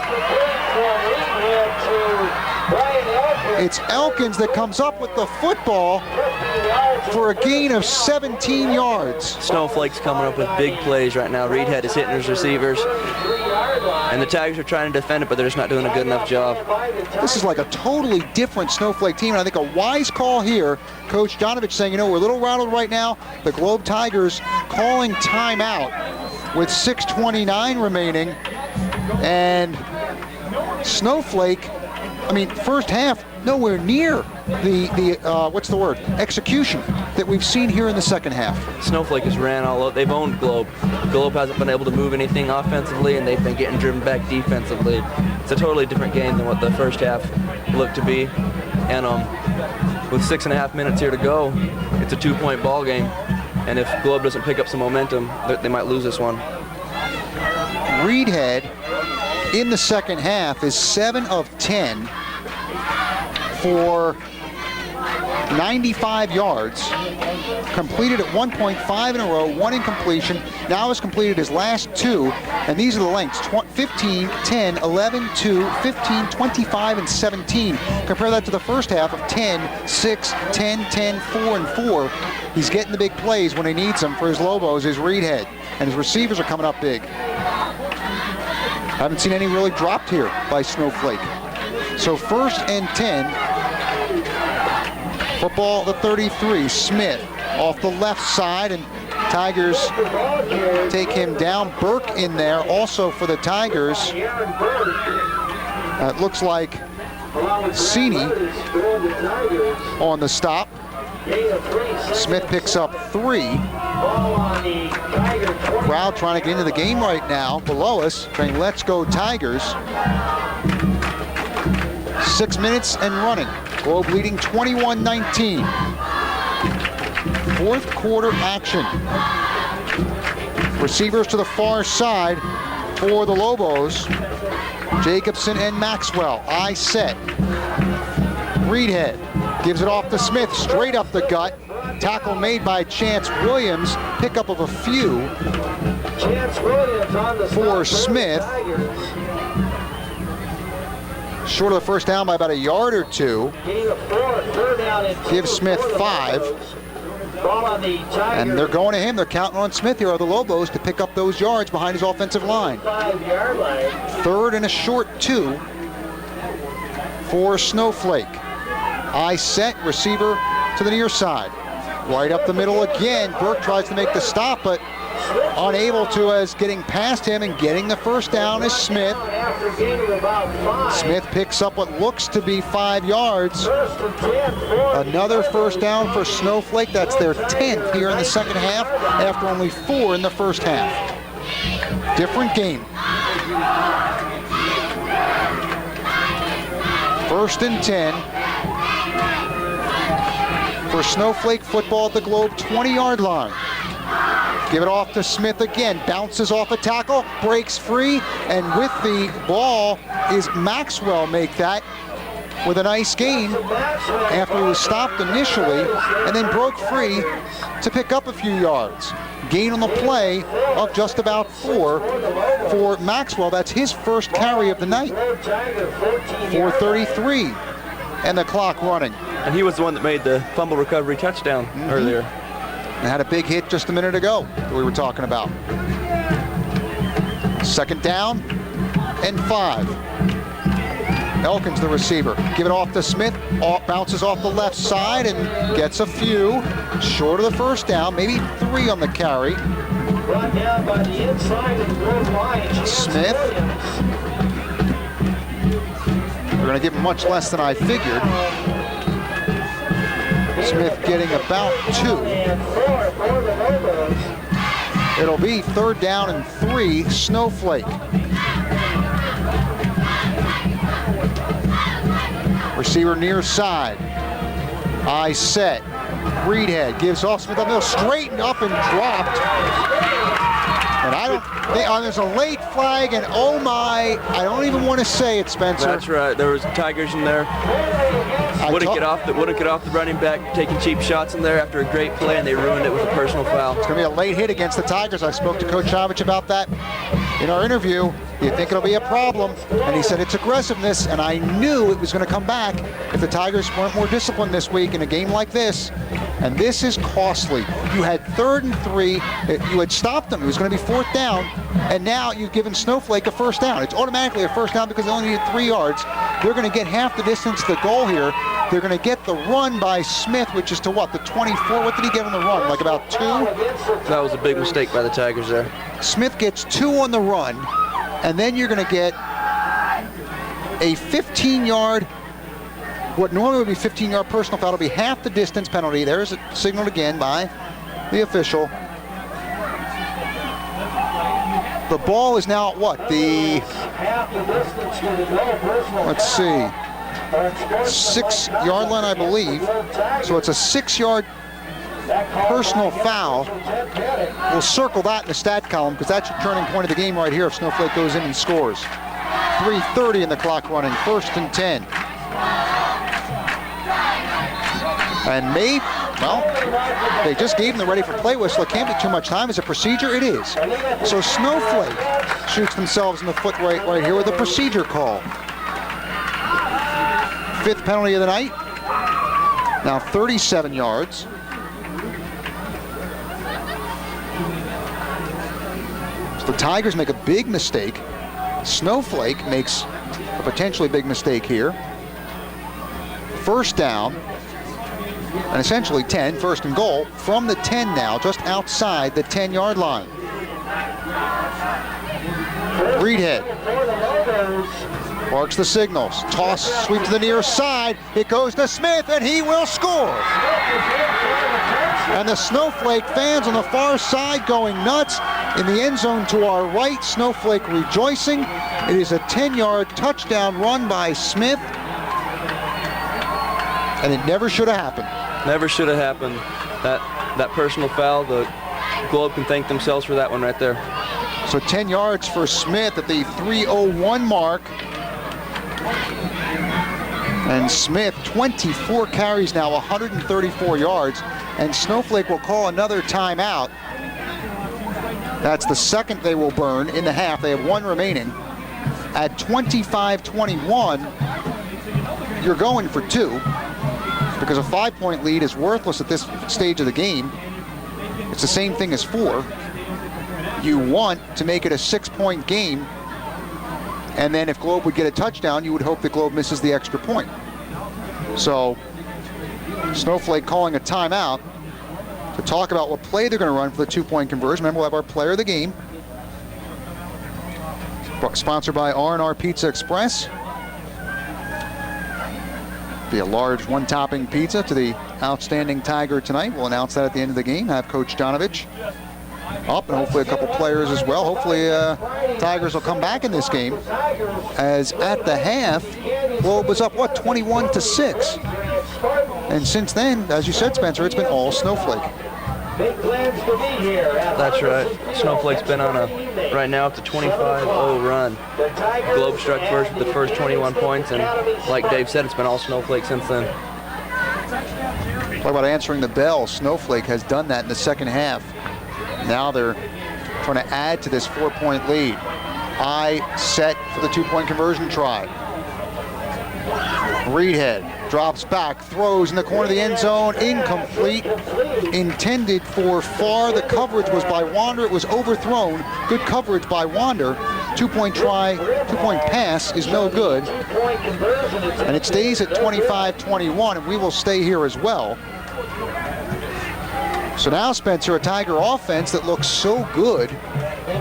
It's Elkins that comes up with the football for a gain of 17 yards. Snowflake's coming up with big plays right now. Reedhead is hitting his receivers. And the Tigers are trying to defend it, but they're just not doing a good enough job. This is like a totally different Snowflake team, and I think a wise call here. Coach Donovich saying, you know, we're a little rattled right now. The Globe Tigers calling timeout with 6:29 remaining. And Snowflake, I mean, first half, nowhere near the what's the word, execution that we've seen here in the second half. Snowflake has ran all over. They've owned Globe. Globe hasn't been able to move anything offensively, and they've been getting driven back defensively. It's a totally different game than what the first half looked to be. And with 6.5 minutes here to go, it's a 2-point ball game. And if Globe doesn't pick up some momentum, they might lose this one. Reedhead in the second half is 7 of 10 for 95 yards, completed at 1.5 in a row, 1 incompletion, now has completed his last 2, and these are the lengths, 15, 10, 11, 2, 15, 25, and 17. Compare that to the first half of 10, 6, 10, 10, 4, and 4. He's getting the big plays when he needs them for his Lobos, his Reedhead, and his receivers are coming up big. Haven't seen any really dropped here by Snowflake. So 1st and 10. Football at the 33, Smith off the left side, and Tigers take him down. Burke in there also for the Tigers. It looks like Cini on the stop. Smith picks up 3. Crowd trying to get into the game right now below us, saying let's go Tigers. 6 minutes and running. Globe leading 21-19. 4th quarter action. Receivers to the far side for the Lobos. Jacobson and Maxwell. I set. Reedhead gives it off to Smith, straight up the gut. Tackle made by Chance Williams. Pickup of a few for Smith. Short of the first down by about a yard or 2. Give Smith 5. And they're going to him. They're counting on Smith here, are the Lobos, to pick up those yards behind his offensive line. 3rd and a short 2 for Snowflake. I set, receiver to the near side. Right up the middle again. Burke tries to make the stop, but unable to, as getting past him and getting the first down is Smith. Smith picks up what looks to be 5 yards. Another first down for Snowflake. That's their 10th here in the second half after only 4 in the first half. Different game. 1st and 10 for Snowflake football at the Globe 20-yard line. Give it off to Smith again, bounces off a tackle, breaks free, and with the ball is Maxwell make that. with a nice gain after he was stopped initially and then broke free to pick up a few yards. Gain on the play of just about 4 for Maxwell. That's his first carry of the night. 4:33 and the clock running. And he was the one that made the fumble recovery touchdown earlier. And had a big hit just a minute ago that we were talking about. Second down and 5. Elkins, the receiver. Give it off to Smith. Bounces off the left side and gets a few. Short of the first down. Maybe 3 on the carry. Brought down by the inside of the goal line. Smith. They're going to give him much less than I figured. Smith getting about 2. It'll be 3rd down and 3, Snowflake. Receiver near side. Eye set. Reedhead gives off Smith up middle, straightened up and dropped. And I don't think, there's a late flag, and oh my, I don't even want to say it, Spencer. That's right. There was Tigers in there. Wouldn't get off the running back, taking cheap shots in there after a great play, and they ruined it with a personal foul. It's going to be a late hit against the Tigers. I spoke to Coach Chavich about that in our interview. Do you think it'll be a problem? And he said it's aggressiveness, and I knew it was going to come back if the Tigers weren't more disciplined this week in a game like this. And this is costly. You had 3rd and 3. You had stopped them. It was going to be 4th down, and now you've given Snowflake a first down. It's automatically a first down because they only needed 3 yards. They're going to get half the distance to the goal here. They're going to get the run by Smith, which is to what, the 24? What did he get on the run? Like about 2? That was a big mistake by the Tigers there. Smith gets 2 on the run, and then you're going to get a 15-yard, what normally would be 15-yard personal foul. It'll be half the distance penalty. There's it signaled again by the official. The ball is now at what? Let's see. 6-yard line, I believe. So it's a 6-yard personal foul. We'll circle that in the stat column because that's your turning point of the game right here if Snowflake goes in and scores. 3:30 in the clock running, 1st and 10. And they just gave him the ready for play whistle. It can't be too much time. As a procedure, it is. So Snowflake shoots themselves in the foot right here with a procedure call. 5th penalty of the night. Now 37 yards. So the Tigers make a big mistake. Snowflake makes a potentially big mistake here. First down. And essentially 10, 1st and goal, from the 10 now, just outside the 10-yard line. Reedhead barks the signals. Toss, sweep to the near side. It goes to Smith, and he will score. And the Snowflake fans on the far side going nuts. In the end zone to our right, Snowflake rejoicing. It is a 10-yard touchdown run by Smith. And it never should have happened. Never should have happened. That personal foul, the Globe can thank themselves for that one right there. So 10 yards for Smith at the 3:01 mark. And Smith, 24 carries now, 134 yards. And Snowflake will call another timeout. That's the second they will burn in the half. They have 1 remaining. At 25-21, you're going for 2. Because a 5-point lead is worthless at this stage of the game. It's the same thing as 4. You want to make it a 6-point game, and then if Globe would get a touchdown, you would hope that Globe misses the extra point. So Snowflake calling a timeout to talk about what play they're going to run for the 2-point conversion. Remember, we'll have our player of the game. Sponsored by R&R Pizza Express. Be a large 1-topping pizza to the outstanding Tiger tonight. We'll announce that at the end of the game. Have Coach Donovich up, and hopefully a couple players as well. Hopefully Tigers will come back in this game, as at the half, Globe was up, what, 21-6. And since then, as you said, Spencer, it's been all Snowflake. big plans to be here. That's right. Snowflake's been on a, right now, up to 25-0 run. Globe struck first with the first 21 points, and like Dave said, it's been all Snowflake since then. Talk about answering the bell. Snowflake has done that in the second half. Now they're trying to add to this 4-point lead. Eye set for the 2-point conversion try. Reedhead drops back, throws in the corner of the end zone, incomplete. Intended for Farr. The coverage was by Wander. It was overthrown. Good coverage by Wander. 2-point try, 2-point pass is no good. And it stays at 25-21, and we will stay here as well. So now, Spencer, a Tiger offense that looks so good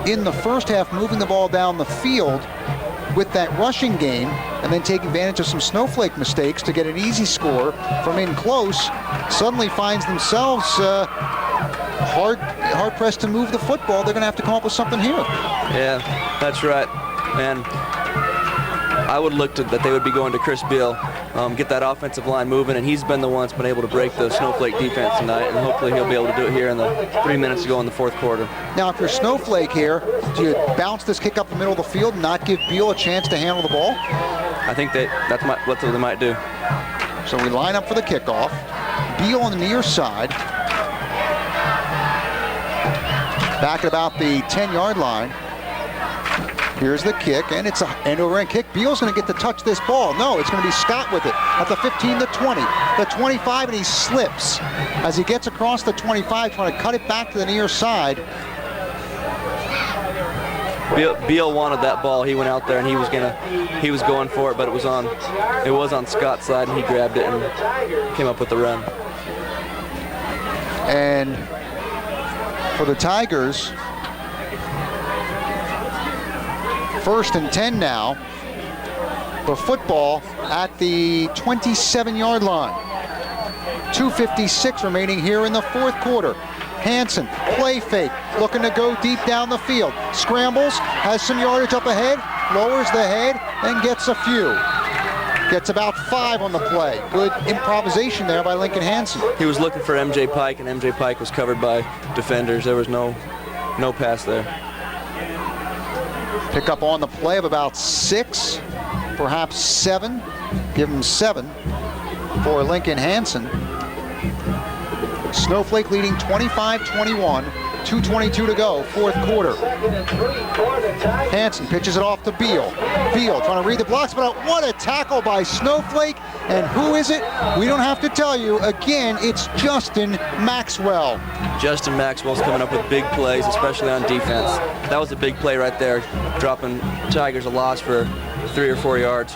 in the first half, moving the ball down the field with that rushing game, and then take advantage of some Snowflake mistakes to get an easy score from in close, suddenly finds themselves hard pressed to move the football. They're going to have to come up with something here. Yeah, that's right. And I would look to that they would be going to Chris Beal, get that offensive line moving, and he's been the one that's been able to break the Snowflake defense tonight, and hopefully he'll be able to do it here in the 3 minutes to go in the fourth quarter. Now, if you're Snowflake here, do you bounce this kick up the middle of the field and not give Beal a chance to handle the ball? I think that's what they might do. So we line up for the kickoff. Beal on the near side. Back at about the 10-yard line. Here's the kick, and it's an end-over-end kick. Beal's going to get to touch this ball. No, it's going to be Scott with it at the 15, the 20, the 25, and he slips as he gets across the 25, trying to cut it back to the near side. Beal wanted that ball. He went out there and he was going for it, but it was on Scott's side, and he grabbed it and came up with the run. And for the Tigers, 1st and 10 now. The football at the 27-yard line. 2:56 remaining here in the fourth quarter. Hansen, play fake, looking to go deep down the field. Scrambles, has some yardage up ahead, lowers the head, and gets a few. Gets about 5 on the play. Good improvisation there by Lincoln Hansen. He was looking for M.J. Pike, and M.J. Pike was covered by defenders. There was no pass there. Pick up on the play of about 6, perhaps 7. Give him 7 for Lincoln Hansen. Snowflake leading 25-21, 2:22 to go, fourth quarter. Hansen pitches it off to Beal. Beal trying to read the blocks, but what a tackle by Snowflake. And who is it? We don't have to tell you. Again, it's Justin Maxwell. Justin Maxwell's coming up with big plays, especially on defense. That was a big play right there, dropping Tigers a loss for 3 or 4 yards.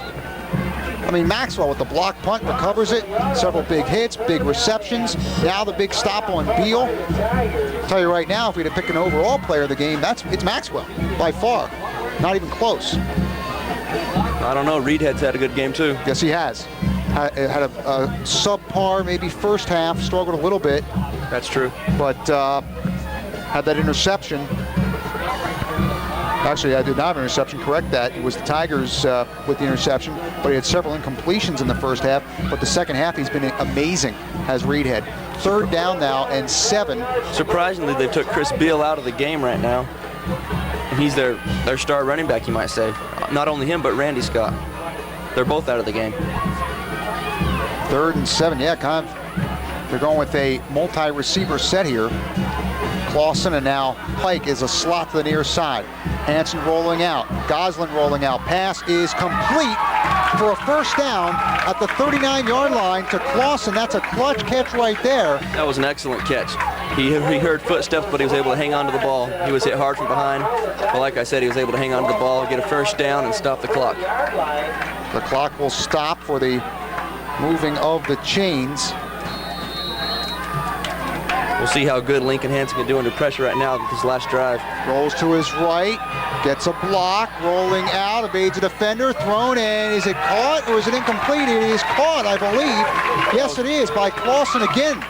I mean, Maxwell with the block punt recovers it. Several big hits, big receptions. Now the big stop on Beal. I'll tell you right now, if we had to pick an overall player of the game, it's Maxwell by far. Not even close. I don't know. Reedhead's had a good game too. Yes, he has. Had a subpar, maybe first half. Struggled a little bit. That's true. But had that interception. Actually, I did not have an interception. Correct that. It was the Tigers with the interception, but he had several incompletions in the first half. But the second half, he's been amazing, has Reedhead. 3rd down now and 7. Surprisingly, they took Chris Beal out of the game right now. And he's their star running back, you might say. Not only him, but Randy Scott. They're both out of the game. 3rd and 7, yeah, kind of. They're going with a multi-receiver set here. Clausen, and now Pike is a slot to the near side. Hansen rolling out. Goslin rolling out. Pass is complete for a first down at the 39-yard line to Clausen. That's a clutch catch right there. That was an excellent catch. He heard footsteps, but he was able to hang on to the ball. He was hit hard from behind. But like I said, he was able to hang on to the ball, get a first down, and stop the clock. The clock will stop for the moving of the chains. We'll see how good Lincoln Hansen can do under pressure right now with his last drive. Rolls to his right, gets a block, rolling out, evades a defender, thrown, and is it caught or is it incomplete? It is caught, I believe. Yes, it is, by Clausen again.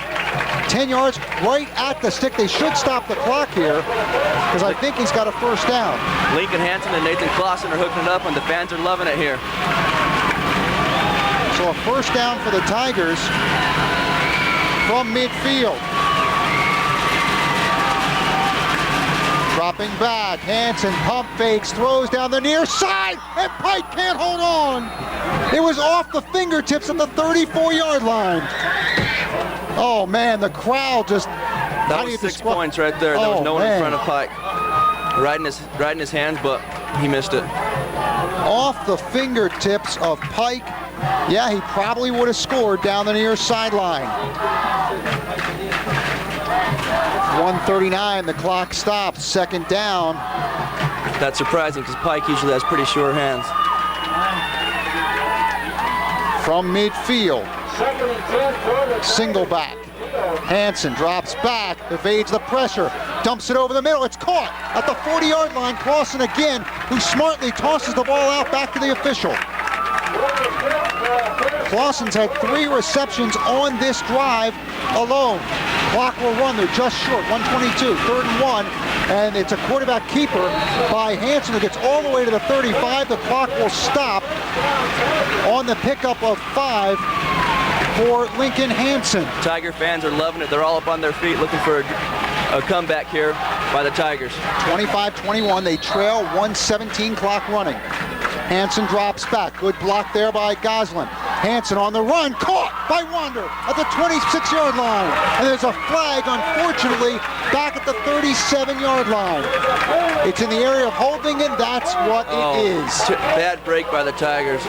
10 yards right at the stick. They should stop the clock here because I think he's got a first down. Lincoln Hansen and Nathan Clausen are hooking it up, and the fans are loving it here. So a first down for the Tigers from midfield. dropping back. Hansen pump fakes, throws down the near side, and Pike can't hold on. It was off the fingertips at the 34-yard line. Oh man, the crowd just... That was 6 points right there. There was no one in front of Pike. Right in his hands, but he missed it. Off the fingertips of Pike. Yeah, he probably would have scored down the near sideline. 1:39, the clock stops, second down. That's surprising because Pike usually has pretty sure hands. From midfield, single back. Hansen drops back, evades the pressure, dumps it over the middle. It's caught at the 40-yard line. Clausen again, who smartly tosses the ball out back to the official. Clausen's had 3 receptions on this drive alone. Clock will run, they're just short, 1:22, 3rd and 1, and it's a quarterback keeper by Hansen who gets all the way to the 35. The clock will stop on the pickup of 5 for Lincoln Hansen. Tiger fans are loving it. They're all up on their feet looking for a comeback here by the Tigers. 25-21, they trail, 1:17 clock running. Hansen drops back, good block there by Goslin. Hansen on the run, caught by Wander at the 26-yard line. And there's a flag, unfortunately, back at the 37-yard line. It's in the area of holding, and that's what it is. Bad break by the Tigers.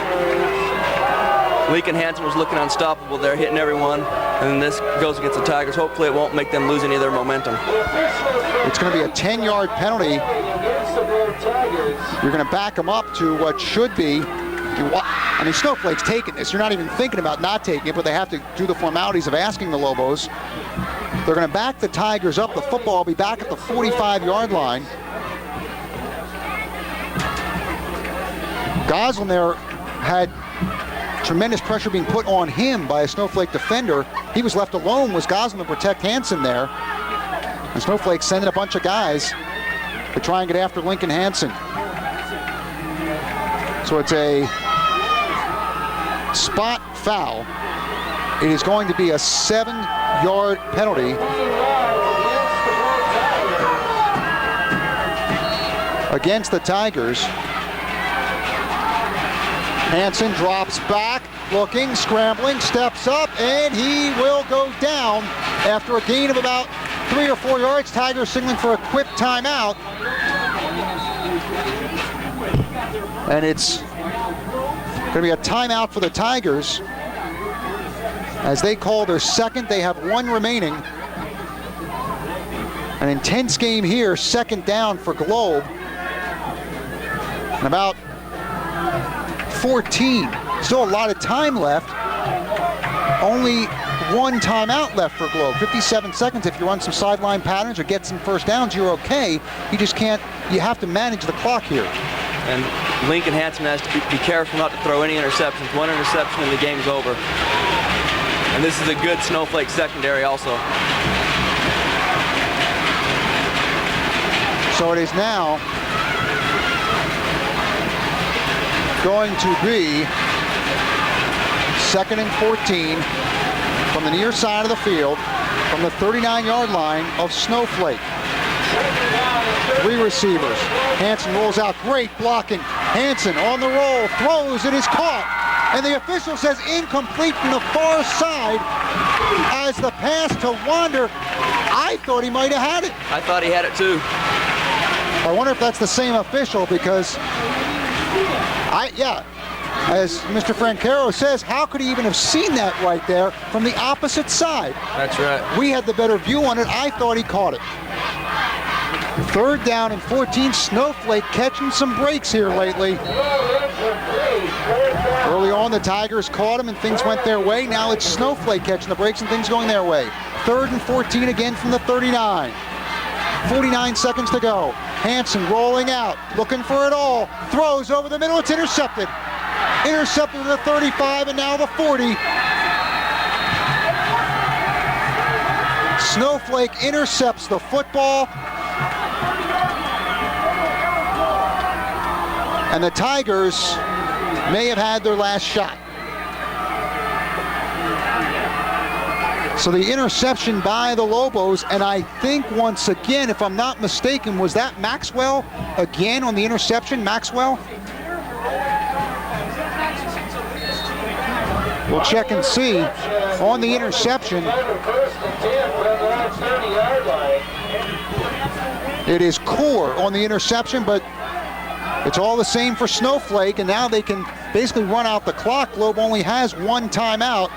Lincoln Hansen was looking unstoppable there, hitting everyone, and this goes against the Tigers. Hopefully it won't make them lose any of their momentum. It's going to be a 10-yard penalty. You're going to back them up to what should be, I mean, Snowflake's taking this. You're not even thinking about not taking it, but they have to do the formalities of asking the Lobos. They're going to back the Tigers up. The football will be back at the 45-yard line. Goslin there had tremendous pressure being put on him by a Snowflake defender. He was left alone, was Goslin, to protect Hansen there. And Snowflake sending a bunch of guys to try and get after Lincoln Hansen. So it's a spot foul. It is going to be a 7-yard penalty against the Tigers. Hansen drops back, looking, scrambling, steps up, and he will go down after a gain of about 3 or 4 yards. Tigers signaling for a quick timeout. And it's going to be a timeout for the Tigers as they call their second. They have 1 remaining. An intense game here, second down for Globe. And about 14. Still a lot of time left. Only 1 timeout left for Globe. 57 seconds. If you run some sideline patterns or get some first downs, you're okay. You just can't, you have to manage the clock here. And Lincoln Hansen has to be careful not to throw any interceptions. 1 interception and the game's over. And this is a good Snowflake secondary also. So it is now going to be 2nd and 14 from the near side of the field, from the 39-yard line of Snowflake. 3 receivers. Hansen rolls out, great blocking. Hansen on the roll, throws, it is caught. And the official says incomplete from the far side as the pass to Wander. I thought he might have had it. I thought he had it too. I wonder if that's the same official, because as Mr. Francaro says, how could he even have seen that right there from the opposite side? That's right. We had the better view on it. I thought he caught it. 3rd down and 14. Snowflake catching some breaks here lately. Early on, the Tigers caught him and things went their way. Now it's Snowflake catching the breaks and things going their way. 3rd and 14 again from the 39. 49 seconds to go. Hansen rolling out, looking for it all. Throws over the middle, it's intercepted. Intercepted to the 35 and now the 40. Snowflake intercepts the football. And the Tigers may have had their last shot. So the interception by the Lobos, and I think once again, if I'm not mistaken, was that Maxwell again on the interception? Maxwell? We'll check and see on the interception. It is Core on the interception, but it's all the same for Snowflake, and now they can basically run out the clock. Globe only has one timeout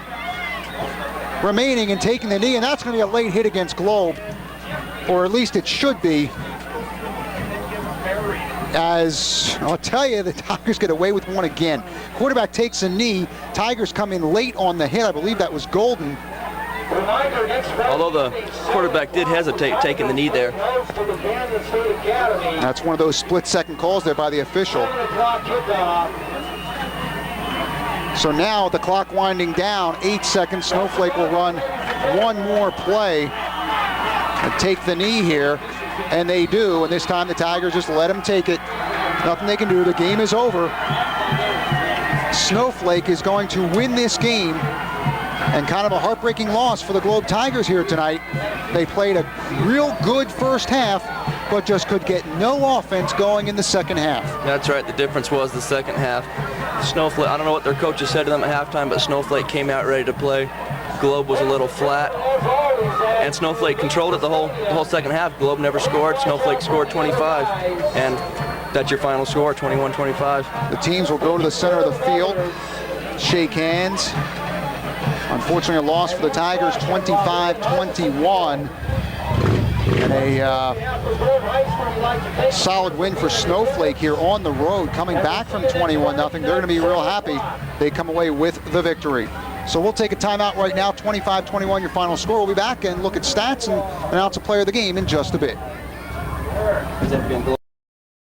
remaining and taking the knee, and that's going to be a late hit against Globe, or at least it should be. As I'll tell you, the Tigers get away with one again. Quarterback takes a knee. Tigers come in late on the hit. I believe that was Golden. Although the quarterback did hesitate taking the knee there. That's one of those split-second calls there by the official. So now the clock winding down, 8 seconds. Snowflake will run one more play and take the knee here, and they do. And this time the Tigers just let them take it. Nothing they can do. The game is over. Snowflake is going to win this game, and kind of a heartbreaking loss for the Globe Tigers here tonight. They played a real good first half, but just could get no offense going in the second half. That's right. The difference was the second half. Snowflake, I don't know what their coaches said to them at halftime, but Snowflake came out ready to play. Globe was a little flat, and Snowflake controlled it the whole second half. Globe never scored. Snowflake scored 25, and that's your final score, 21-25. The teams will go to the center of the field, shake hands. Unfortunately, a loss for the Tigers, 25-21. And a solid win for Snowflake here on the road, coming back from 21-0. They're going to be real happy they come away with the victory. So we'll take a timeout right now, 25-21 your final score. We'll be back and look at stats and announce a player of the game in just a bit.